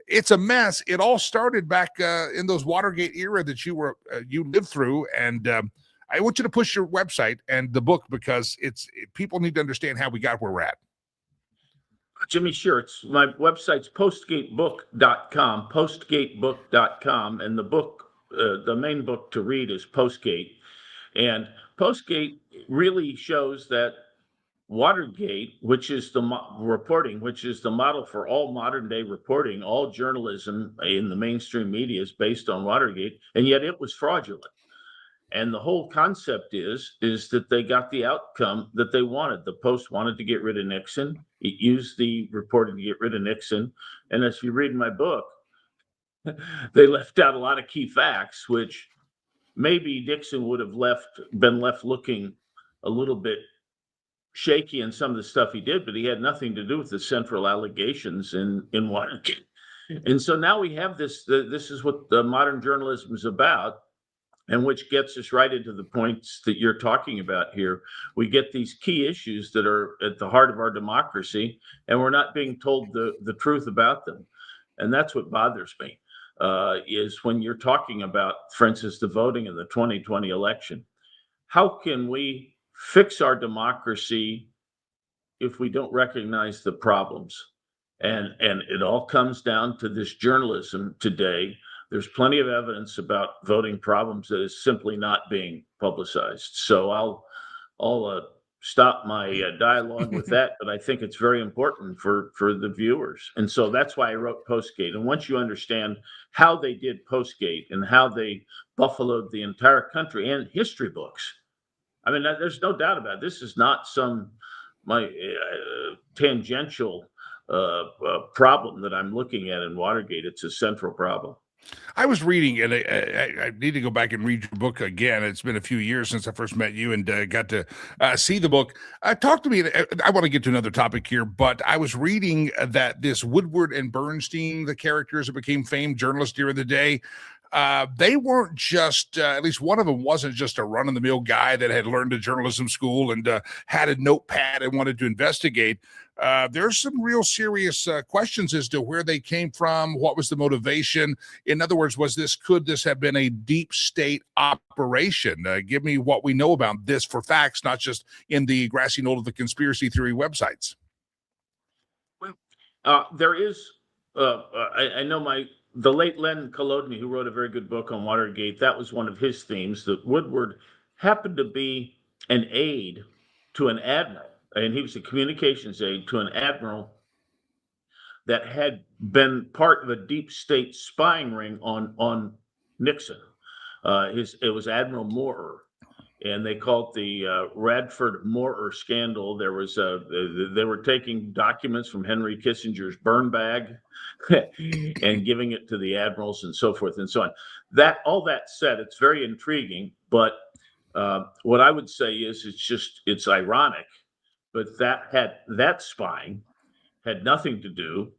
It's a mess. It all started back in those Watergate era that you lived through, and I want you to push your website and the book, because people need to understand how we got where we're at. Jimmy, sure. My website's postgatebook.com, and the book, the main book to read is Postgate. And Postgate really shows that Watergate, which is the model for all modern day reporting, all journalism in the mainstream media is based on Watergate, and yet it was fraudulent. And the whole concept is that they got the outcome that they wanted. The Post wanted to get rid of Nixon. It used the reporting to get rid of Nixon. And as you read in my book, they left out a lot of key facts, which maybe Nixon would have been left looking a little bit shaky in some of the stuff he did, but he had nothing to do with the central allegations in Watergate. And so now we have this is what the modern journalism is about. And which gets us right into the points that you're talking about here. We get these key issues that are at the heart of our democracy, and we're not being told the truth about them. And that's what bothers me, is when you're talking about, for instance, the voting in the 2020 election. How can we fix our democracy if we don't recognize the problems? And it all comes down to this journalism today. There's plenty of evidence about voting problems that is simply not being publicized. So I'll stop my dialogue with that, but I think it's very important for the viewers. And so that's why I wrote Postgate. And once you understand how they did Postgate and how they buffaloed the entire country, and history books, I mean, there's no doubt about it. This is not my tangential problem that I'm looking at in Watergate. It's a central problem. I was reading, and I need to go back and read your book again. It's been a few years since I first met you and got to see the book. Talk to me. I want to get to another topic here, but I was reading that this Woodward and Bernstein, the characters that became famed journalists during the day, they weren't just, at least one of them wasn't just a run-of-the-mill guy that had learned a journalism school and had a notepad and wanted to investigate. There's some real serious questions as to where they came from. What was the motivation? In other words, could this have been a deep state operation? Give me what we know about this for facts, not just in the grassy knoll of the conspiracy theory websites. Well, there is, I know the late Len Kolodny, who wrote a very good book on Watergate, that was one of his themes, that Woodward happened to be an aide to an admiral, and he was a communications aide to an admiral that had been part of a deep state spying ring on Nixon. It was Admiral Moorer. and they called it the Radford Moorer scandal. There was they were taking documents from Henry Kissinger's burn bag and giving it to the admirals and so forth and so on. All that said, it's very intriguing, but what I would say is it's ironic, but that spying had nothing to do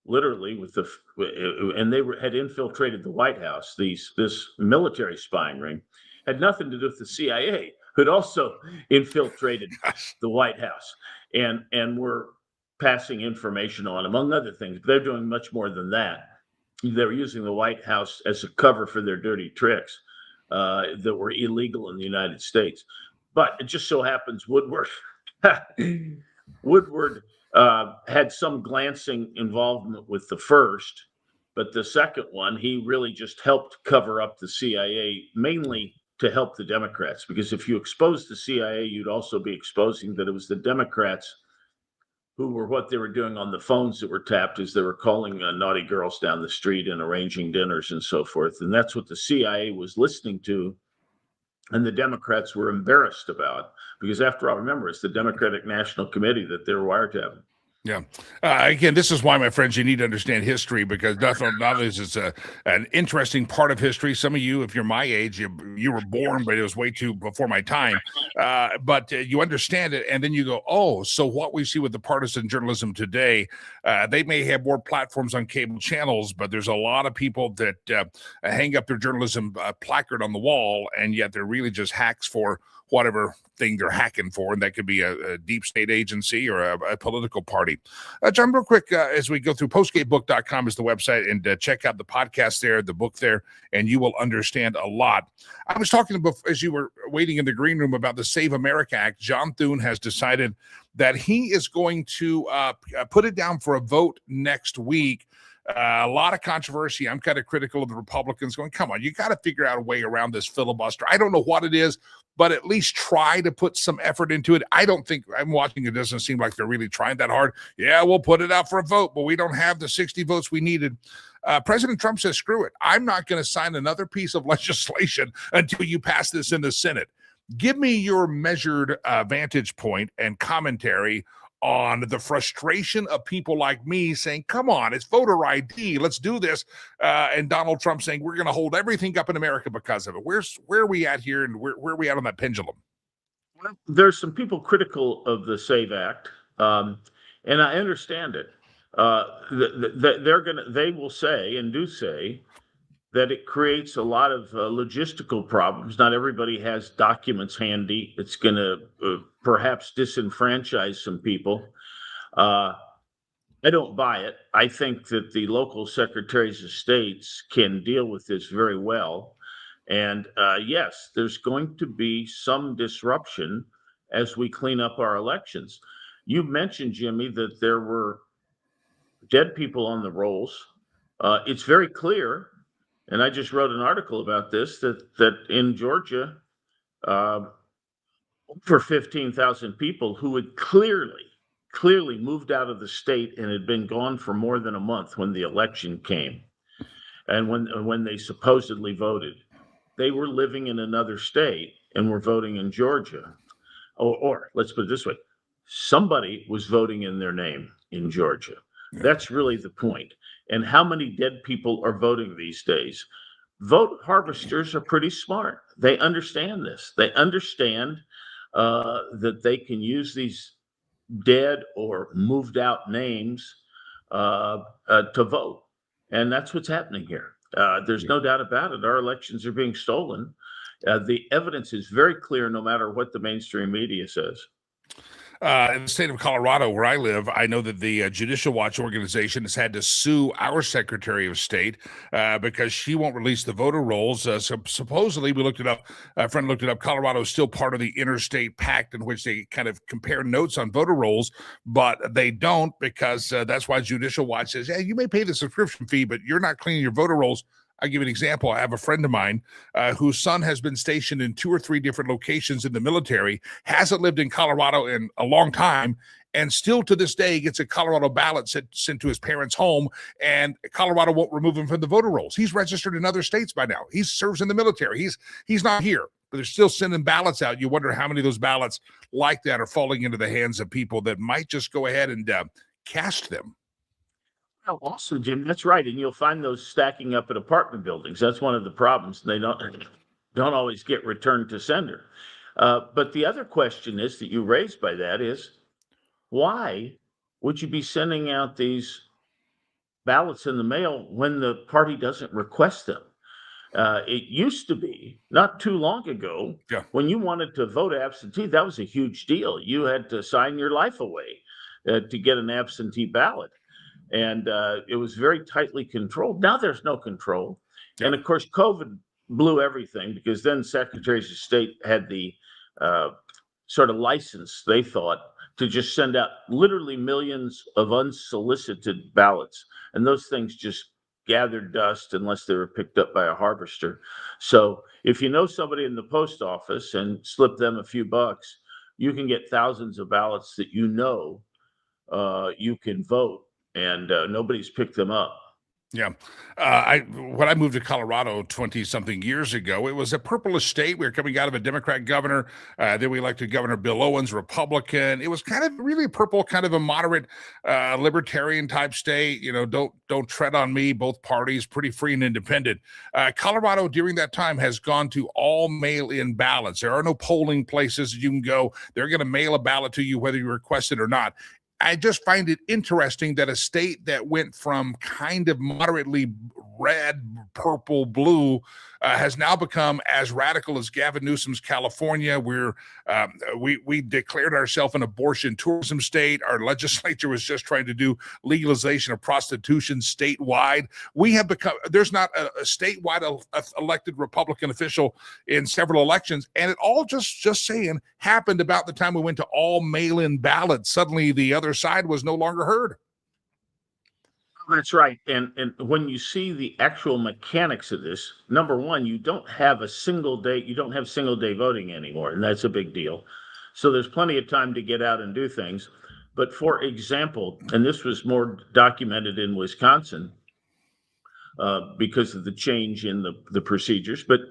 literally with and they had infiltrated the White House. This military spying ring had nothing to do with the CIA, who'd also infiltrated the White House and were passing information on, among other things. They're doing much more than that. They're using the White House as a cover for their dirty tricks that were illegal in the United States. But it just so happens Woodward had some glancing involvement with the first, but the second one, he really just helped cover up the CIA, mainly to help the Democrats, because if you expose the CIA, you'd also be exposing that it was the Democrats who were what they were doing on the phones that were tapped, as they were calling naughty girls down the street and arranging dinners and so forth. And that's what the CIA was listening to, and the Democrats were embarrassed about, because after all, remember, it's the Democratic National Committee that they were wiretapping. Yeah. Again, this is why, my friends, you need to understand history, because not only is it an interesting part of history. Some of you, if you're my age, you were born, but it was way too before my time. But you understand it, and then you go, oh, so what we see with the partisan journalism today, they may have more platforms on cable channels, but there's a lot of people that hang up their journalism placard on the wall, and yet they're really just hacks for whatever thing they're hacking for, and that could be a deep state agency or a political party. John, real quick, as we go through, postgatebook.com is the website, and check out the podcast there, the book there, and you will understand a lot. I was talking about, as you were waiting in the green room, about the Save America Act. John Thune has decided that he is going to put it down for a vote next week. A lot of controversy. I'm kind of critical of the Republicans going, come on, you got to figure out a way around this filibuster. I don't know what it is, but at least try to put some effort into it. I don't think, I'm watching, it doesn't seem like they're really trying that hard. Yeah, we'll put it out for a vote, but we don't have the 60 votes we needed. President Trump says, screw it. I'm not going to sign another piece of legislation until you pass this in the Senate. Give me your measured vantage point and commentary on the frustration of people like me saying, come on, it's voter ID, let's do this. And Donald Trump saying, we're going to hold everything up in America because of it. Where are we at here, and where are we at on that pendulum? Well, there's some people critical of the SAVE Act, and I understand it. They will say, and do say, that it creates a lot of logistical problems. Not everybody has documents handy. It's going to perhaps disenfranchise some people. I don't buy it. I think that the local secretaries of states can deal with this very well. And yes, there's going to be some disruption as we clean up our elections. You mentioned, Jimmy, that there were dead people on the rolls. It's very clear, and I just wrote an article about this, that in Georgia, for 15,000 people who had clearly moved out of the state and had been gone for more than a month when the election came, and when they supposedly voted, they were living in another state and were voting in Georgia. Or let's put it this way, somebody was voting in their name in Georgia. That's really the point. And how many dead people are voting these days? Vote harvesters are pretty smart. They understand this. They understand that they can use these dead or moved out names to vote. And that's what's happening here. There's no doubt about it. Our elections are being stolen. The evidence is very clear, no matter what the mainstream media says. In the state of Colorado, where I live, I know that the Judicial Watch organization has had to sue our Secretary of State because she won't release the voter rolls. So supposedly, we looked it up. A friend looked it up. Colorado is still part of the Interstate Pact, in which they kind of compare notes on voter rolls, but they don't, because that's why Judicial Watch says, yeah, you may pay the subscription fee, but you're not cleaning your voter rolls. I'll give you an example. I have a friend of mine whose son has been stationed in 2 or 3 different locations in the military, hasn't lived in Colorado in a long time, and still to this day gets a Colorado ballot sent to his parents' home, and Colorado won't remove him from the voter rolls. He's registered in other states by now. He serves in the military. He's not here. but they're still sending ballots out. You wonder how many of those ballots like that are falling into the hands of people that might just go ahead and cast them. Oh, also, Jim, that's right, and you'll find those stacking up at apartment buildings. That's one of the problems. They don't always get returned to sender. But the other question is that you raised by that is, why would you be sending out these ballots in the mail when the party doesn't request them? It used to be not too long ago, Yeah. when you wanted to vote absentee, that was a huge deal. You had to sign your life away to get an absentee ballot. And it was very tightly controlled. Now there's no control. Yeah. And of course, COVID blew everything, because then secretaries of state had the sort of license, they thought, to just send out literally millions of unsolicited ballots. And those things just gathered dust unless they were picked up by a harvester. So if you know somebody in the post office and slip them a few bucks, you can get thousands of ballots that you can vote, and nobody's picked them up. Yeah. When I moved to Colorado 20 something years ago, it was a purplish state. We were coming out of a Democrat governor. Then we elected Governor Bill Owens, Republican. It was kind of really purple, kind of a moderate libertarian type state. You know, don't tread on me. Both parties pretty free and independent. Colorado during that time has gone to all mail-in ballots. There are no polling places you can go. They're going to mail a ballot to you whether you request it or not. I just find it interesting that a state that went from kind of moderately red, purple, blue has now become as radical as Gavin Newsom's California. We declared ourselves an abortion tourism state. Our legislature was just trying to do legalization of prostitution statewide. We have become, there's not a statewide elected Republican official in several elections, and it all just saying happened about the time we went to all mail-in ballots. Suddenly the other side was no longer heard. That's right. And when you see the actual mechanics of this, number one, you don't have single day voting anymore, and that's a big deal. So there's plenty of time to get out and do things. But for example, and this was more documented in Wisconsin because of the change in the procedures, but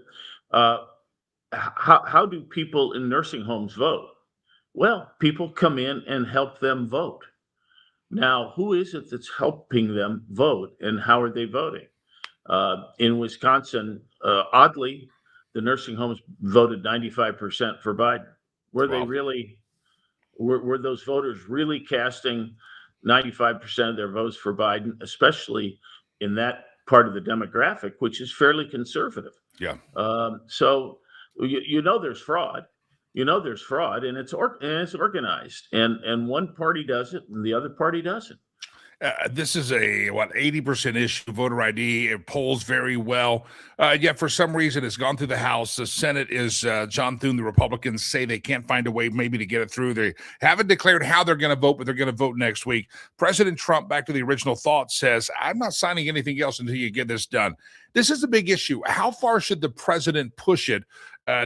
how do people in nursing homes vote? Well, people come in and help them vote. Now, who is it that's helping them vote, and how are they voting? In Wisconsin, oddly, the nursing homes voted 95% for Biden. Were they really? Were those voters really casting 95% of their votes for Biden, especially in that part of the demographic, which is fairly conservative? Yeah. So you know there's fraud. There's fraud, and it's organized, and one party does it and the other party doesn't. This is a 80% issue, voter ID. It polls very well. Yet for some reason it's gone through the House. The Senate is John Thune. The Republicans say they can't find a way maybe to get it through. They haven't declared how they're going to vote, but they're going to vote next week. President Trump, back to the original thought, says, I'm not signing anything else until you get this done. This is a big issue. How far should the president push it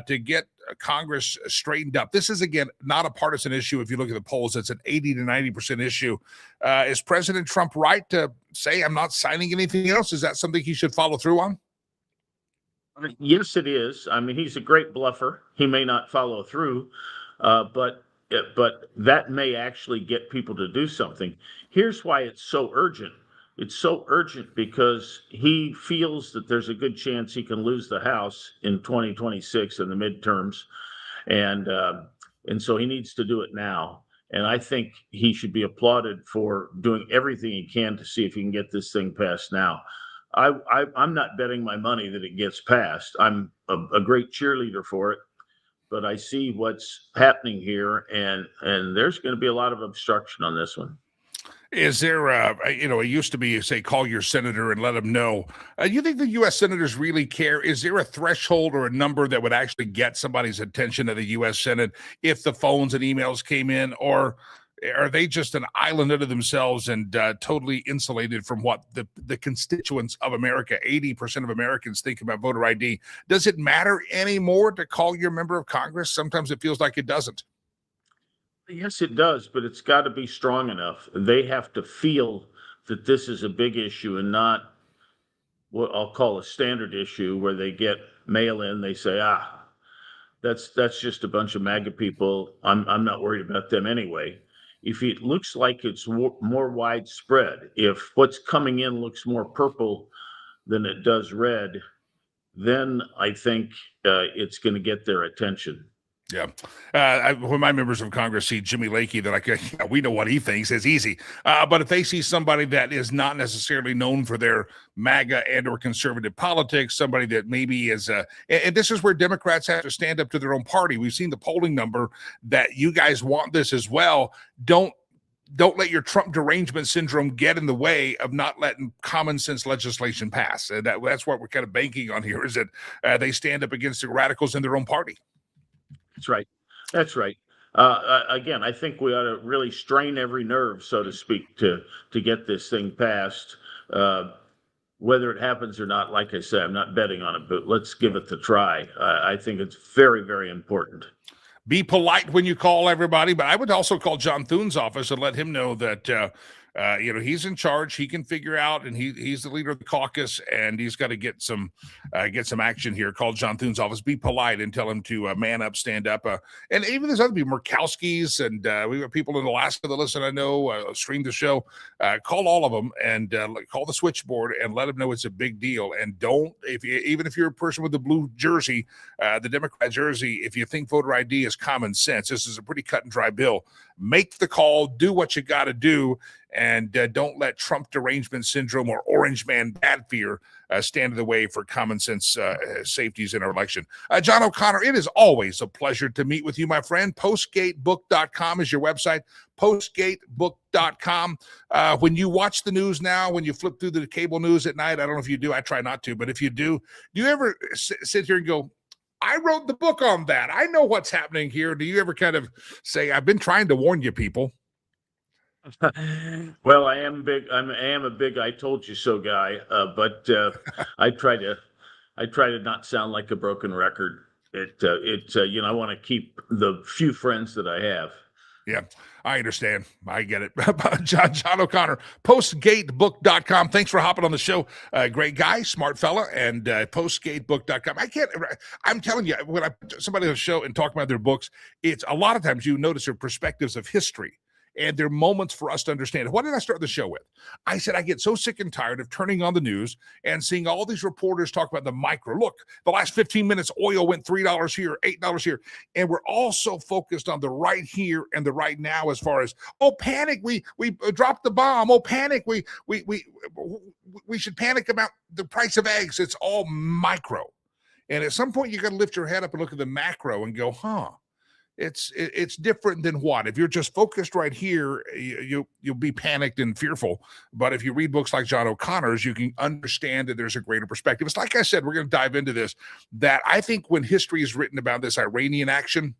to get Congress straightened up? This is, again, not a partisan issue. If you look at the polls, it's an 80 to 90% issue. Is President Trump right to say, I'm not signing anything else? Is that something he should follow through on? Yes, it is. I mean, he's a great bluffer. He may not follow through, but that may actually get people to do something. Here's why it's so urgent. It's so urgent because he feels that there's a good chance he can lose the House in 2026 in the midterms. And so he needs to do it now. And I think he should be applauded for doing everything he can to see if he can get this thing passed now. I'm not betting my money that it gets passed. I'm a great cheerleader for it, but I see what's happening here, and there's going to be a lot of obstruction on this one. Is there, it used to be, say, call your senator and let him know. You think the U.S. senators really care? Is there a threshold or a number that would actually get somebody's attention at the U.S. Senate if the phones and emails came in? Or are they just an island unto themselves and totally insulated from what the constituents of America, 80% of Americans, think about voter ID? Does it matter anymore to call your member of Congress? Sometimes it feels like it doesn't. Yes, it does, but it's got to be strong enough. They have to feel that this is a big issue and not what I'll call a standard issue where they get mail in. They say, that's just a bunch of MAGA people. I'm not worried about them anyway. If it looks like it's more widespread, if what's coming in looks more purple than it does red, then I think it's going to get their attention. Yeah. When my members of Congress see Jimmy Lakey, they're like, yeah, we know what he thinks. It's easy. But if they see somebody that is not necessarily known for their MAGA and or conservative politics, somebody that maybe is, and this is where Democrats have to stand up to their own party. We've seen the polling number that you guys want this as well. Don't let your Trump derangement syndrome get in the way of not letting common sense legislation pass. And that's what we're kind of banking on here, is that they stand up against the radicals in their own party. That's right. That's right. Again, I think we ought to really strain every nerve, so to speak, to get this thing passed. Whether it happens or not, like I said, I'm not betting on it, but let's give it the try. I think it's very, very important. Be polite when you call everybody, but I would also call John Thune's office and let him know that he's in charge. He can figure out, and he's the leader of the caucus, and he's got to get some action here. Call John Thune's office. Be polite and tell him to man up, stand up. And even there's other people, Murkowski's, and we've got people in Alaska that listen. I know stream the show. Call all of them and call the switchboard and let them know it's a big deal. And even if you're a person with the blue jersey, the Democrat jersey, if you think voter ID is common sense, this is a pretty cut and dry bill. Make the call. Do what you got to do. And don't let Trump derangement syndrome or orange man bad fear stand in the way for common sense safeties in our election. John O'Connor, it is always a pleasure to meet with you, my friend. Postgatebook.com is your website. Postgatebook.com. When you watch the news now, when you flip through the cable news at night, I don't know if you do. I try not to. But if you do you ever sit here and go, I wrote the book on that. I know what's happening here. Do you ever kind of say, I've been trying to warn you people? Well, I am a big "I told you so" guy, but I try to not sound like a broken record. I want to keep the few friends that I have. Yeah, I understand. I get it. John O'Connor, postgatebook.com. Thanks for hopping on the show. Great guy, smart fella, and postgatebook.com. I'm telling you, when I put somebody on the show and talk about their books, it's a lot of times you notice their perspectives of history. And there are moments for us to understand. What did I start the show with? I said, I get so sick and tired of turning on the news and seeing all these reporters talk about the micro. Look, the last 15 minutes, oil went $3 here, $8 here. And we're all so focused on the right here and the right now as far as, oh, panic, we dropped the bomb. Oh, panic, we should panic about the price of eggs. It's all micro. And at some point, you got to lift your head up and look at the macro and go, It's different than what? If you're just focused right here, you'll be panicked and fearful. But if you read books like John O'Connor's, you can understand that there's a greater perspective. It's like I said, we're going to dive into this, that I think when history is written about this Iranian action,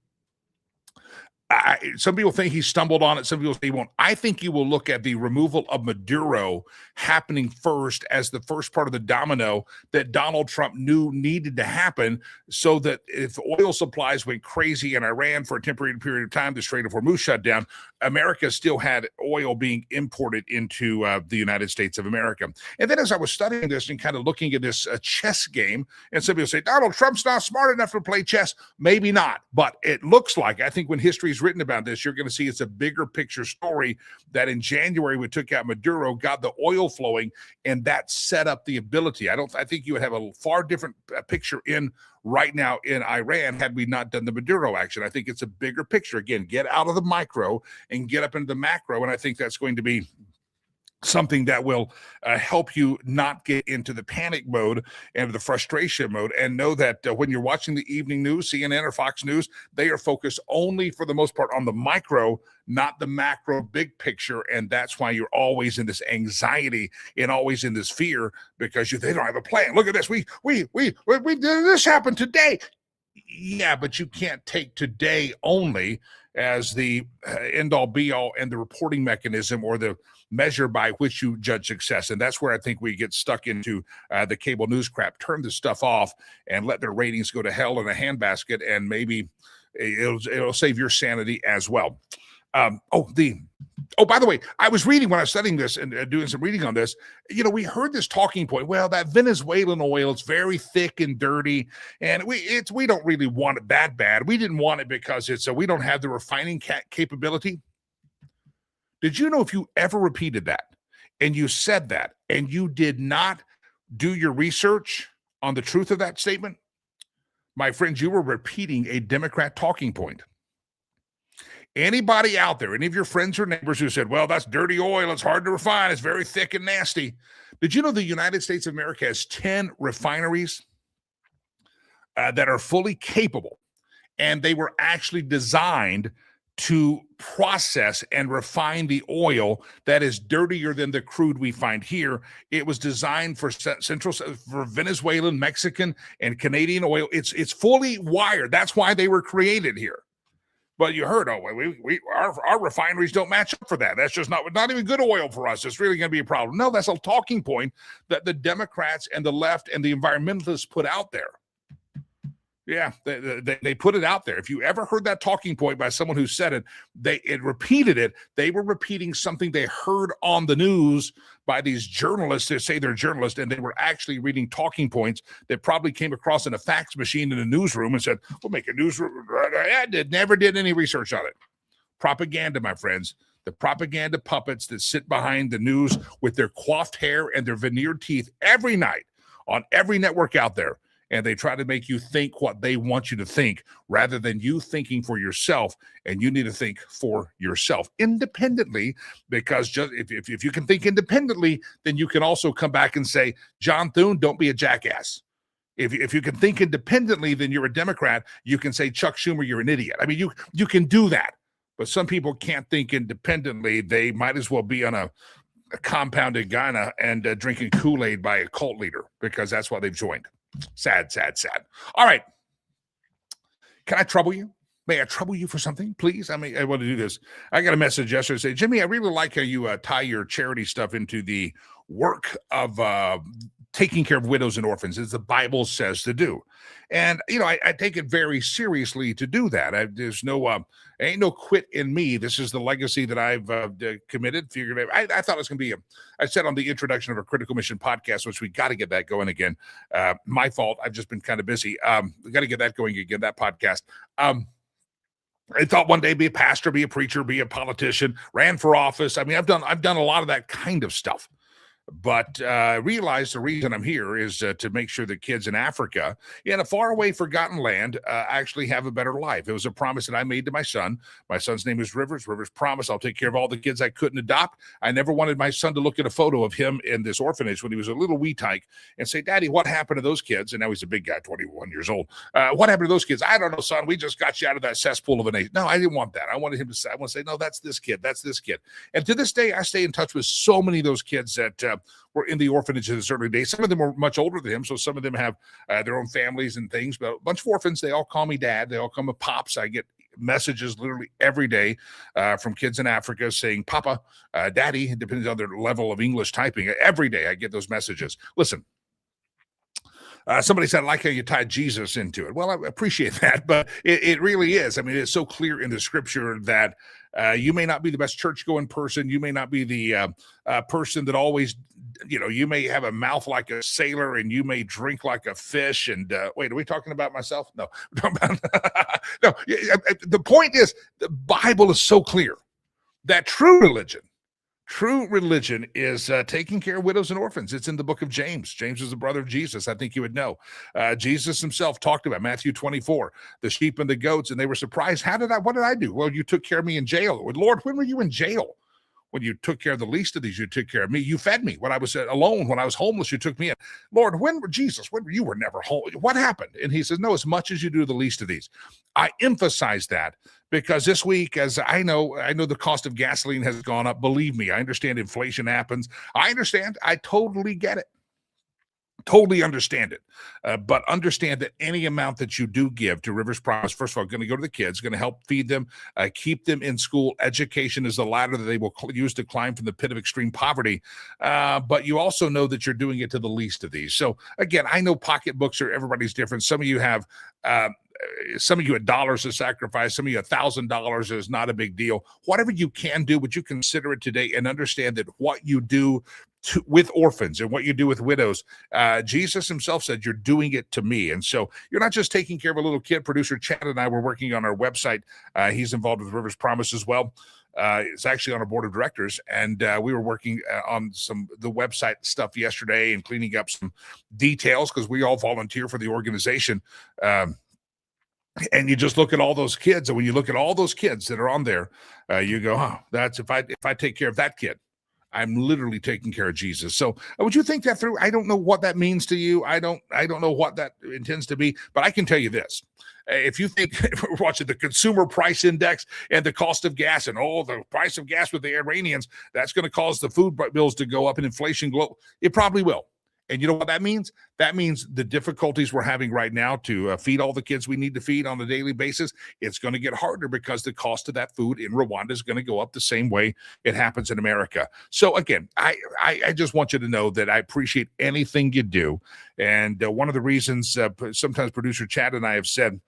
some people think he stumbled on it. Some people say he won't. I think you will look at the removal of Maduro happening first as the first part of the domino that Donald Trump knew needed to happen, so that if oil supplies went crazy in Iran for a temporary period of time, the Strait of Hormuz shut down, America still had oil being imported into the United States of America. And then as I was studying this and kind of looking at this chess game, and some people say, Donald Trump's not smart enough to play chess. Maybe not, but it looks like, I think when history is written about this, you're going to see it's a bigger picture story that in January we took out Maduro, got the oil flowing, and that set up the ability. I think you would have a far different picture in right now in Iran had we not done the Maduro action. I think it's a bigger picture. Again, get out of the micro and get up into the macro, and I think that's going to be something that will help you not get into the panic mode and the frustration mode, and know that when you're watching the evening news, CNN or Fox News, they are focused only for the most part on the micro, not the macro big picture. And that's why you're always in this anxiety and always in this fear, because they don't have a plan. Look at this. We did this happen today. Yeah, but you can't take today only as the end all be all and the reporting mechanism or the measure by which you judge success. And that's where I think we get stuck into the cable news crap. Turn the stuff off and let their ratings go to hell in a handbasket, and maybe it'll save your sanity as well. The Oh, by the way, I was reading when I was studying this and doing some reading on this. We heard this talking point. Well, that Venezuelan oil, it's very thick and dirty, and we don't really want it that bad. We didn't want it because we don't have the refining capability. Did you know if you ever repeated that and you said that and you did not do your research on the truth of that statement, my friends, you were repeating a Democrat talking point. Anybody out there, any of your friends or neighbors who said, well, that's dirty oil, it's hard to refine, it's very thick and nasty. Did you know the United States of America has 10 refineries that are fully capable, and they were actually designed to process and refine the oil that is dirtier than the crude we find here. It was designed for Venezuelan, Mexican, and Canadian oil. It's fully wired. That's why they were created here. But you heard, our refineries don't match up for that. That's just not even good oil for us. It's really going to be a problem. No, that's a talking point that the Democrats and the left and the environmentalists put out there. Yeah, they put it out there. If you ever heard that talking point by someone who said it repeated it, they were repeating something they heard on the news by these journalists that say they're journalists, and they were actually reading talking points that probably came across in a fax machine in a newsroom and said, we'll make a newsroom. Never did any research on it. Propaganda, my friends. The propaganda puppets that sit behind the news with their coiffed hair and their veneered teeth every night on every network out there. And they try to make you think what they want you to think rather than you thinking for yourself. And you need to think for yourself independently, because just if you can think independently, then you can also come back and say, John Thune, don't be a jackass. If you can think independently, then you're a Democrat. You can say, Chuck Schumer, you're an idiot. I mean, you can do that. But some people can't think independently. They might as well be on a compounded Ghana and drinking Kool-Aid by a cult leader, because that's why they've joined. Sad, sad, sad. All right. Can I trouble you? May I trouble you for something, please? I want to do this. I got a message yesterday saying, Jimmy, I really like how you tie your charity stuff into the work of taking care of widows and orphans, as the Bible says to do. And, I take it very seriously to do that. There's ain't no quit in me. This is the legacy that I've committed. Figured I thought it was going to be I said on the introduction of a Critical Mission podcast, which we got to get that going again. My fault. I've just been kind of busy. We got to get that going again, that podcast. I thought one day be a pastor, be a preacher, be a politician, ran for office. I mean, I've done a lot of that kind of stuff. But realize the reason I'm here is to make sure that kids in Africa, in a faraway, forgotten land, actually have a better life. It was a promise that I made to my son. My son's name is Rivers. Rivers promised I'll take care of all the kids I couldn't adopt. I never wanted my son to look at a photo of him in this orphanage when he was a little wee tyke and say, Daddy, what happened to those kids? And now he's a big guy, 21 years old. What happened to those kids? I don't know, son. We just got you out of that cesspool of an age. No, I didn't want that. I wanted him to say, no, that's this kid. That's this kid. And to this day, I stay in touch with so many of those kids that were in the orphanage in the early days. Some of them were much older than him, so some of them have their own families and things. But a bunch of orphans, they all call me dad. They all call me pops. I get messages literally every day from kids in Africa saying, Papa, Daddy, depending on their level of English typing. Every day I get those messages. Listen, somebody said, I like how you tied Jesus into it. Well, I appreciate that, but it really is. I mean, it's so clear in the scripture that you may not be the best church-going person. You may not be the person that always, you may have a mouth like a sailor and you may drink like a fish. And wait, are we talking about myself? No. No. The point is, the Bible is so clear that true religion is taking care of widows and orphans. It's in the book of James. James is the brother of Jesus. I think you would know. Jesus himself talked about Matthew 24, the sheep and the goats, and they were surprised. What did I do? Well, you took care of me in jail. Lord, when were you in jail? When you took care of the least of these, you took care of me. You fed me. When I was alone, when I was homeless, you took me in. Lord, you were never home. What happened? And he says, no, as much as you do the least of these. I emphasize that because this week, as I know the cost of gasoline has gone up. Believe me, I understand inflation happens. I understand. I totally get it. Totally understand it. But understand that any amount that you do give to Rivers Promise, first of all, going to go to the kids, going to help feed them, keep them in school. Education is the ladder that they will use to climb from the pit of extreme poverty. But you also know that you're doing it to the least of these. So again, I know pocketbooks everybody's different. Some of you have some of you $1 to sacrifice, some of you $1,000 is not a big deal. Whatever you can do, would you consider it today and understand that what you do with orphans and what you do with widows, Jesus himself said, you're doing it to me. And so you're not just taking care of a little kid. Producer Chad and I were working on our website. He's involved with Rivers Promise as well. It's actually on our board of directors, and we were working on the website stuff yesterday and cleaning up some details because we all volunteer for the organization. And you just look at all those kids, and when you look at all those kids that are on there, you go, "Oh, that's if I take care of that kid, I'm literally taking care of Jesus." So would you think that through? I don't know what that means to you. I don't know what that intends to be, but I can tell you this. If you think we're watching the consumer price index and the cost of gas and the price of gas with the Iranians, that's going to cause the food bills to go up and inflation go, it probably will. And you know what that means? That means the difficulties we're having right now to feed all the kids we need to feed on a daily basis, it's going to get harder because the cost of that food in Rwanda is going to go up the same way it happens in America. So again, I just want you to know that I appreciate anything you do. And one of the reasons sometimes producer Chad and I have said,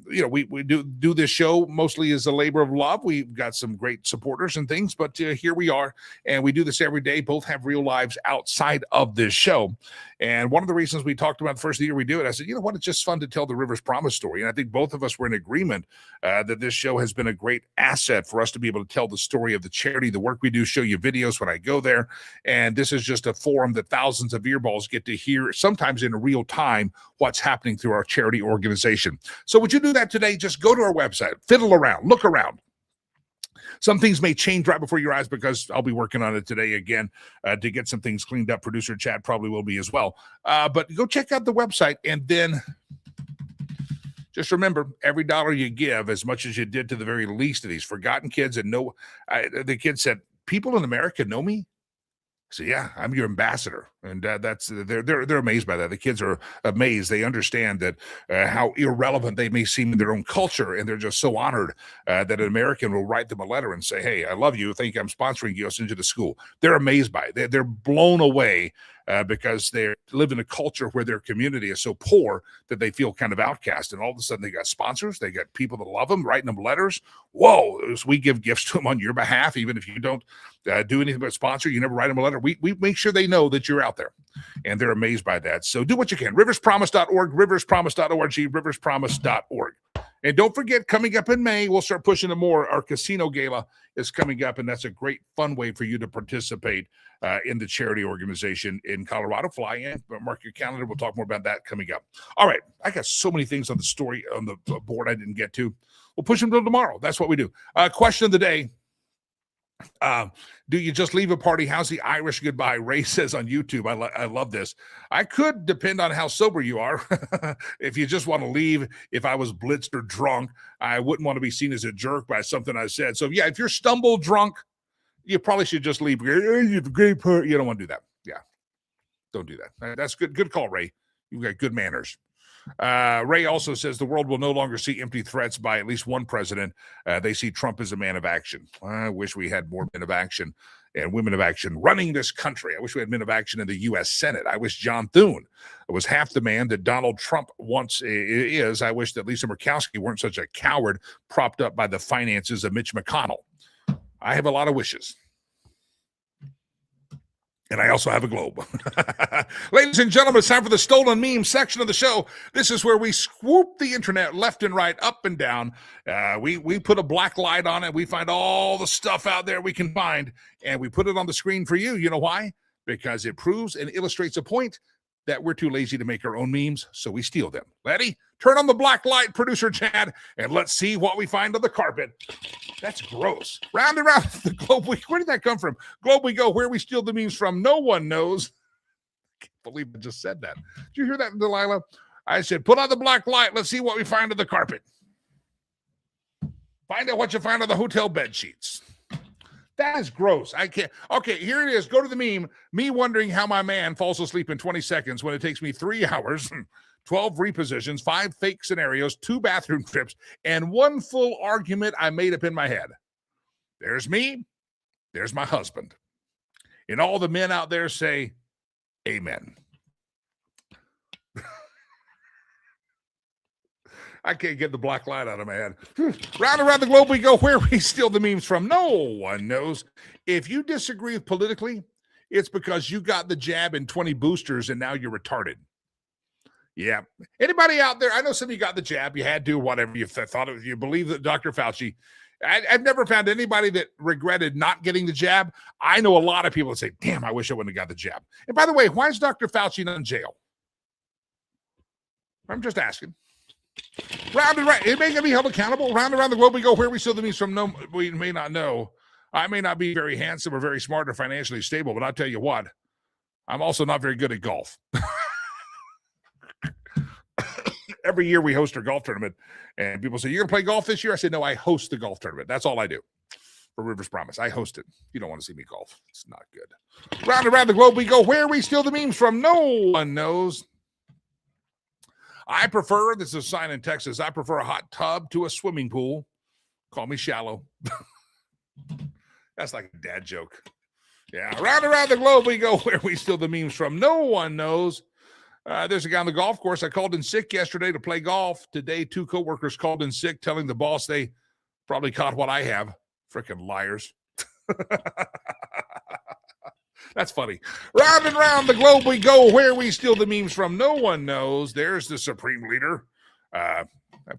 we do this show mostly as a labor of love. We've got some great supporters and things, but here we are, and we do this every day. Both have real lives outside of this show. And one of the reasons we talked about the first year we do it, I said, you know what, it's just fun to tell the Rivers Promise story. And I think both of us were in agreement that this show has been a great asset for us to be able to tell the story of the charity, the work we do, show you videos when I go there. And this is just a forum that thousands of earballs get to hear, sometimes in real time, what's happening through our charity organization. So would you do that today? Just go to our website, fiddle around, look around. Some things may change right before your eyes because I'll be working on it today again to get some things cleaned up. Producer Chad probably will be as well. But go check out the website, and then just remember, every dollar you give, as much as you did to the very least of these forgotten kids, and the kid said, "People in America know me." So yeah, I'm your ambassador, and they're amazed by that. The kids are amazed. They understand that how irrelevant they may seem in their own culture, and they're just so honored that an American will write them a letter and say, "Hey, I love you. Thank you. I'm sponsoring you. I'll send you to school." They're amazed by it. They're blown away because they live in a culture where their community is so poor that they feel kind of outcast. And all of a sudden, they got sponsors. They got people that love them, writing them letters. Whoa! As we give gifts to them on your behalf, even if you don't do anything but sponsor, you never write them a letter. We make sure they know that you're out there, and they're amazed by that. So do what you can. Riverspromise.org, riverspromise.org, riverspromise.org. And don't forget, coming up in May, we'll start pushing it more. Our casino gala is coming up, and that's a great, fun way for you to participate in the charity organization in Colorado. Fly in, but mark your calendar. We'll talk more about that coming up. All right, I got so many things on the story, on the board I didn't get to. We'll push them till tomorrow. That's what we do. Question of the day. Do you just leave a party? How's the Irish goodbye? Ray says on YouTube. I love this. I could depend on how sober you are. If you just want to leave, if I was blitzed or drunk, I wouldn't want to be seen as a jerk by something I said. So yeah, if you're stumble drunk, you probably should just leave. You don't want to do that. Yeah, don't do that. That's good. Good call, Ray. You've got good manners. Ray also says the world will no longer see empty threats by at least one president. They see Trump as a man of action. I wish we had more men of action and women of action running this country. I wish we had men of action in the U.S. Senate. I wish John Thune was half the man that Donald Trump once is. I wish that Lisa Murkowski weren't such a coward propped up by the finances of Mitch McConnell. I have a lot of wishes. And I also have a globe. Ladies and gentlemen, it's time for the stolen meme section of the show. This is where we swoop the internet left and right, up and down. We put a black light on it. We find all the stuff out there we can find, and we put it on the screen for you. You know why? Because it proves and illustrates a point that we're too lazy to make our own memes, so we steal them. Letty, turn on the black light, producer Chad, and let's see what we find on the carpet. That's gross. Round and round the globe. Where did that come from? Globe we go. Where we steal the memes from, no one knows. I can't believe I just said that. Did you hear that, Delilah? I said, put on the black light. Let's see what we find on the carpet. Find out what you find on the hotel bed sheets. That is gross. I can't. Okay, here it is. Go to the meme. Me wondering how my man falls asleep in 20 seconds when it takes me 3 hours, 12 repositions, 5 fake scenarios, 2 bathroom trips, and 1 full argument I made up in my head. There's me. There's my husband. And all the men out there say, amen. I can't get the black light out of my head. Round around the globe we go. Where we steal the memes from, no one knows. If you disagree politically, it's because you got the jab and 20 boosters and now you're retarded. Yeah. Anybody out there? I know some of you got the jab. You had to, whatever you thought of. You believe that Dr. Fauci. I've never found anybody that regretted not getting the jab. I know a lot of people that say, damn, I wish I wouldn't have got the jab. And by the way, why is Dr. Fauci not in jail? I'm just asking. Round and round, it may be held accountable. Round around the globe we go. Where we steal the memes from, no, we may not know. I may not be very handsome or very smart or financially stable, but I'll tell you what, I'm also not very good at golf. Every year we host our golf tournament, and people say, you're going to play golf this year? I say, no, I host the golf tournament. That's all I do for Rivers Promise. I host it. You don't want to see me golf. It's not good. Round around the globe we go. Where we steal the memes from, no one knows. I prefer, this is a sign in Texas, I prefer a hot tub to a swimming pool. Call me shallow. That's like a dad joke. Yeah, round around the globe we go. Where we steal the memes from, no one knows. There's a guy on the golf course. I called in sick yesterday to play golf. Today, 2 coworkers called in sick, telling the boss they probably caught what I have. Frickin' liars. That's funny. Round and round the globe we go. Where we steal the memes from, no one knows. There's the Supreme Leader. I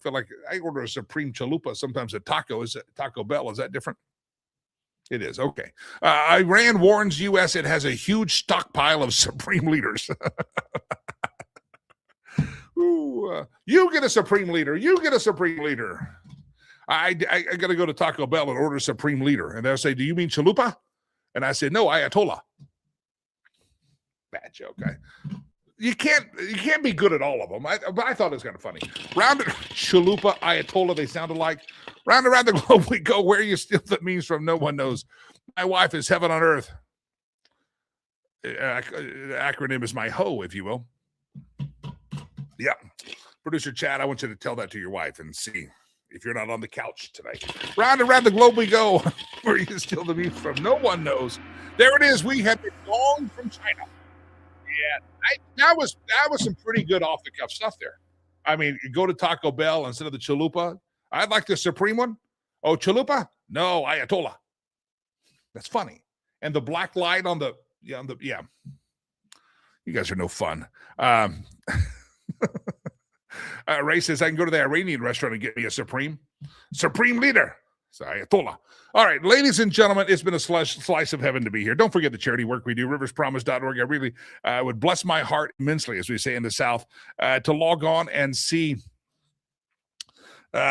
feel like I order a Supreme Chalupa sometimes at Taco Bell. Is that different? It is. Okay. Iran warns U.S. it has a huge stockpile of Supreme Leaders. Ooh, you get a Supreme Leader. You get a Supreme Leader. I got to go to Taco Bell and order a Supreme Leader. And they'll say, do you mean Chalupa? And I said, no, Ayatollah. Bad joke. You can't be good at all of them. But I thought it was kind of funny. Chalupa, Ayatollah, they sound alike. Round around the globe we go. Where you steal the memes from, no one knows. My wife is heaven on earth. The acronym is my hoe, if you will. Yeah. Producer Chad, I want you to tell that to your wife and see if you're not on the couch tonight. Round around the globe we go. Where you steal the memes from, no one knows. There it is. We have been long from China. Yeah, that was some pretty good off-the-cuff stuff there. I mean, you go to Taco Bell instead of the Chalupa. I'd like the Supreme one. Oh, Chalupa? No, Ayatollah. That's funny. And the black light on the. You guys are no fun. Ray says, I can go to the Iranian restaurant and get me a Supreme Leader. So Ayatollah. All right, ladies and gentlemen, it's been a slice of heaven to be here. Don't forget the charity work we do, riverspromise.org. I really would bless my heart immensely, as we say in the South, to log on and see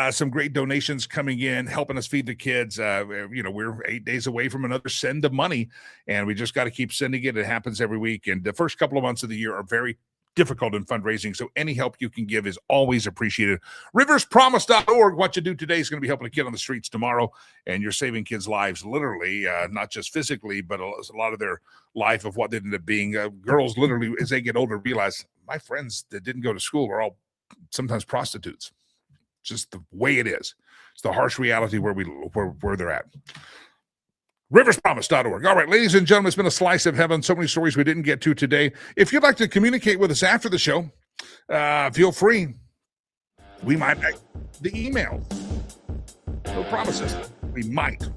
some great donations coming in, helping us feed the kids. We're 8 days away from another send of money, and we just got to keep sending it. It happens every week, and the first couple of months of the year are very difficult in fundraising, so any help you can give is always appreciated. Riverspromise.org. What you do today is going to be helping a kid on the streets tomorrow, and you're saving kids' lives literally, not just physically, but a lot of their life of what they ended up being. Girls literally, as they get older, realize my friends that didn't go to school are all sometimes prostitutes. Just the way it is. It's the harsh reality where they're at. Riverspromise.org. All right, ladies and gentlemen, it's been a slice of heaven. So many stories we didn't get to today. If you'd like to communicate with us after the show, feel free. We might make the email. No promises. We might.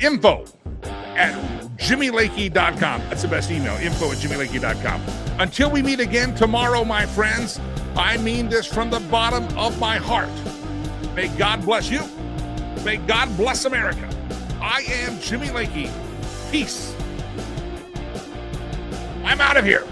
info@jimmylakey.com. That's the best email. info@jimmylakey.com. Until we meet again tomorrow, my friends, I mean this from the bottom of my heart. May God bless you. May God bless America. I am Jimmy Lakey. Peace. I'm out of here.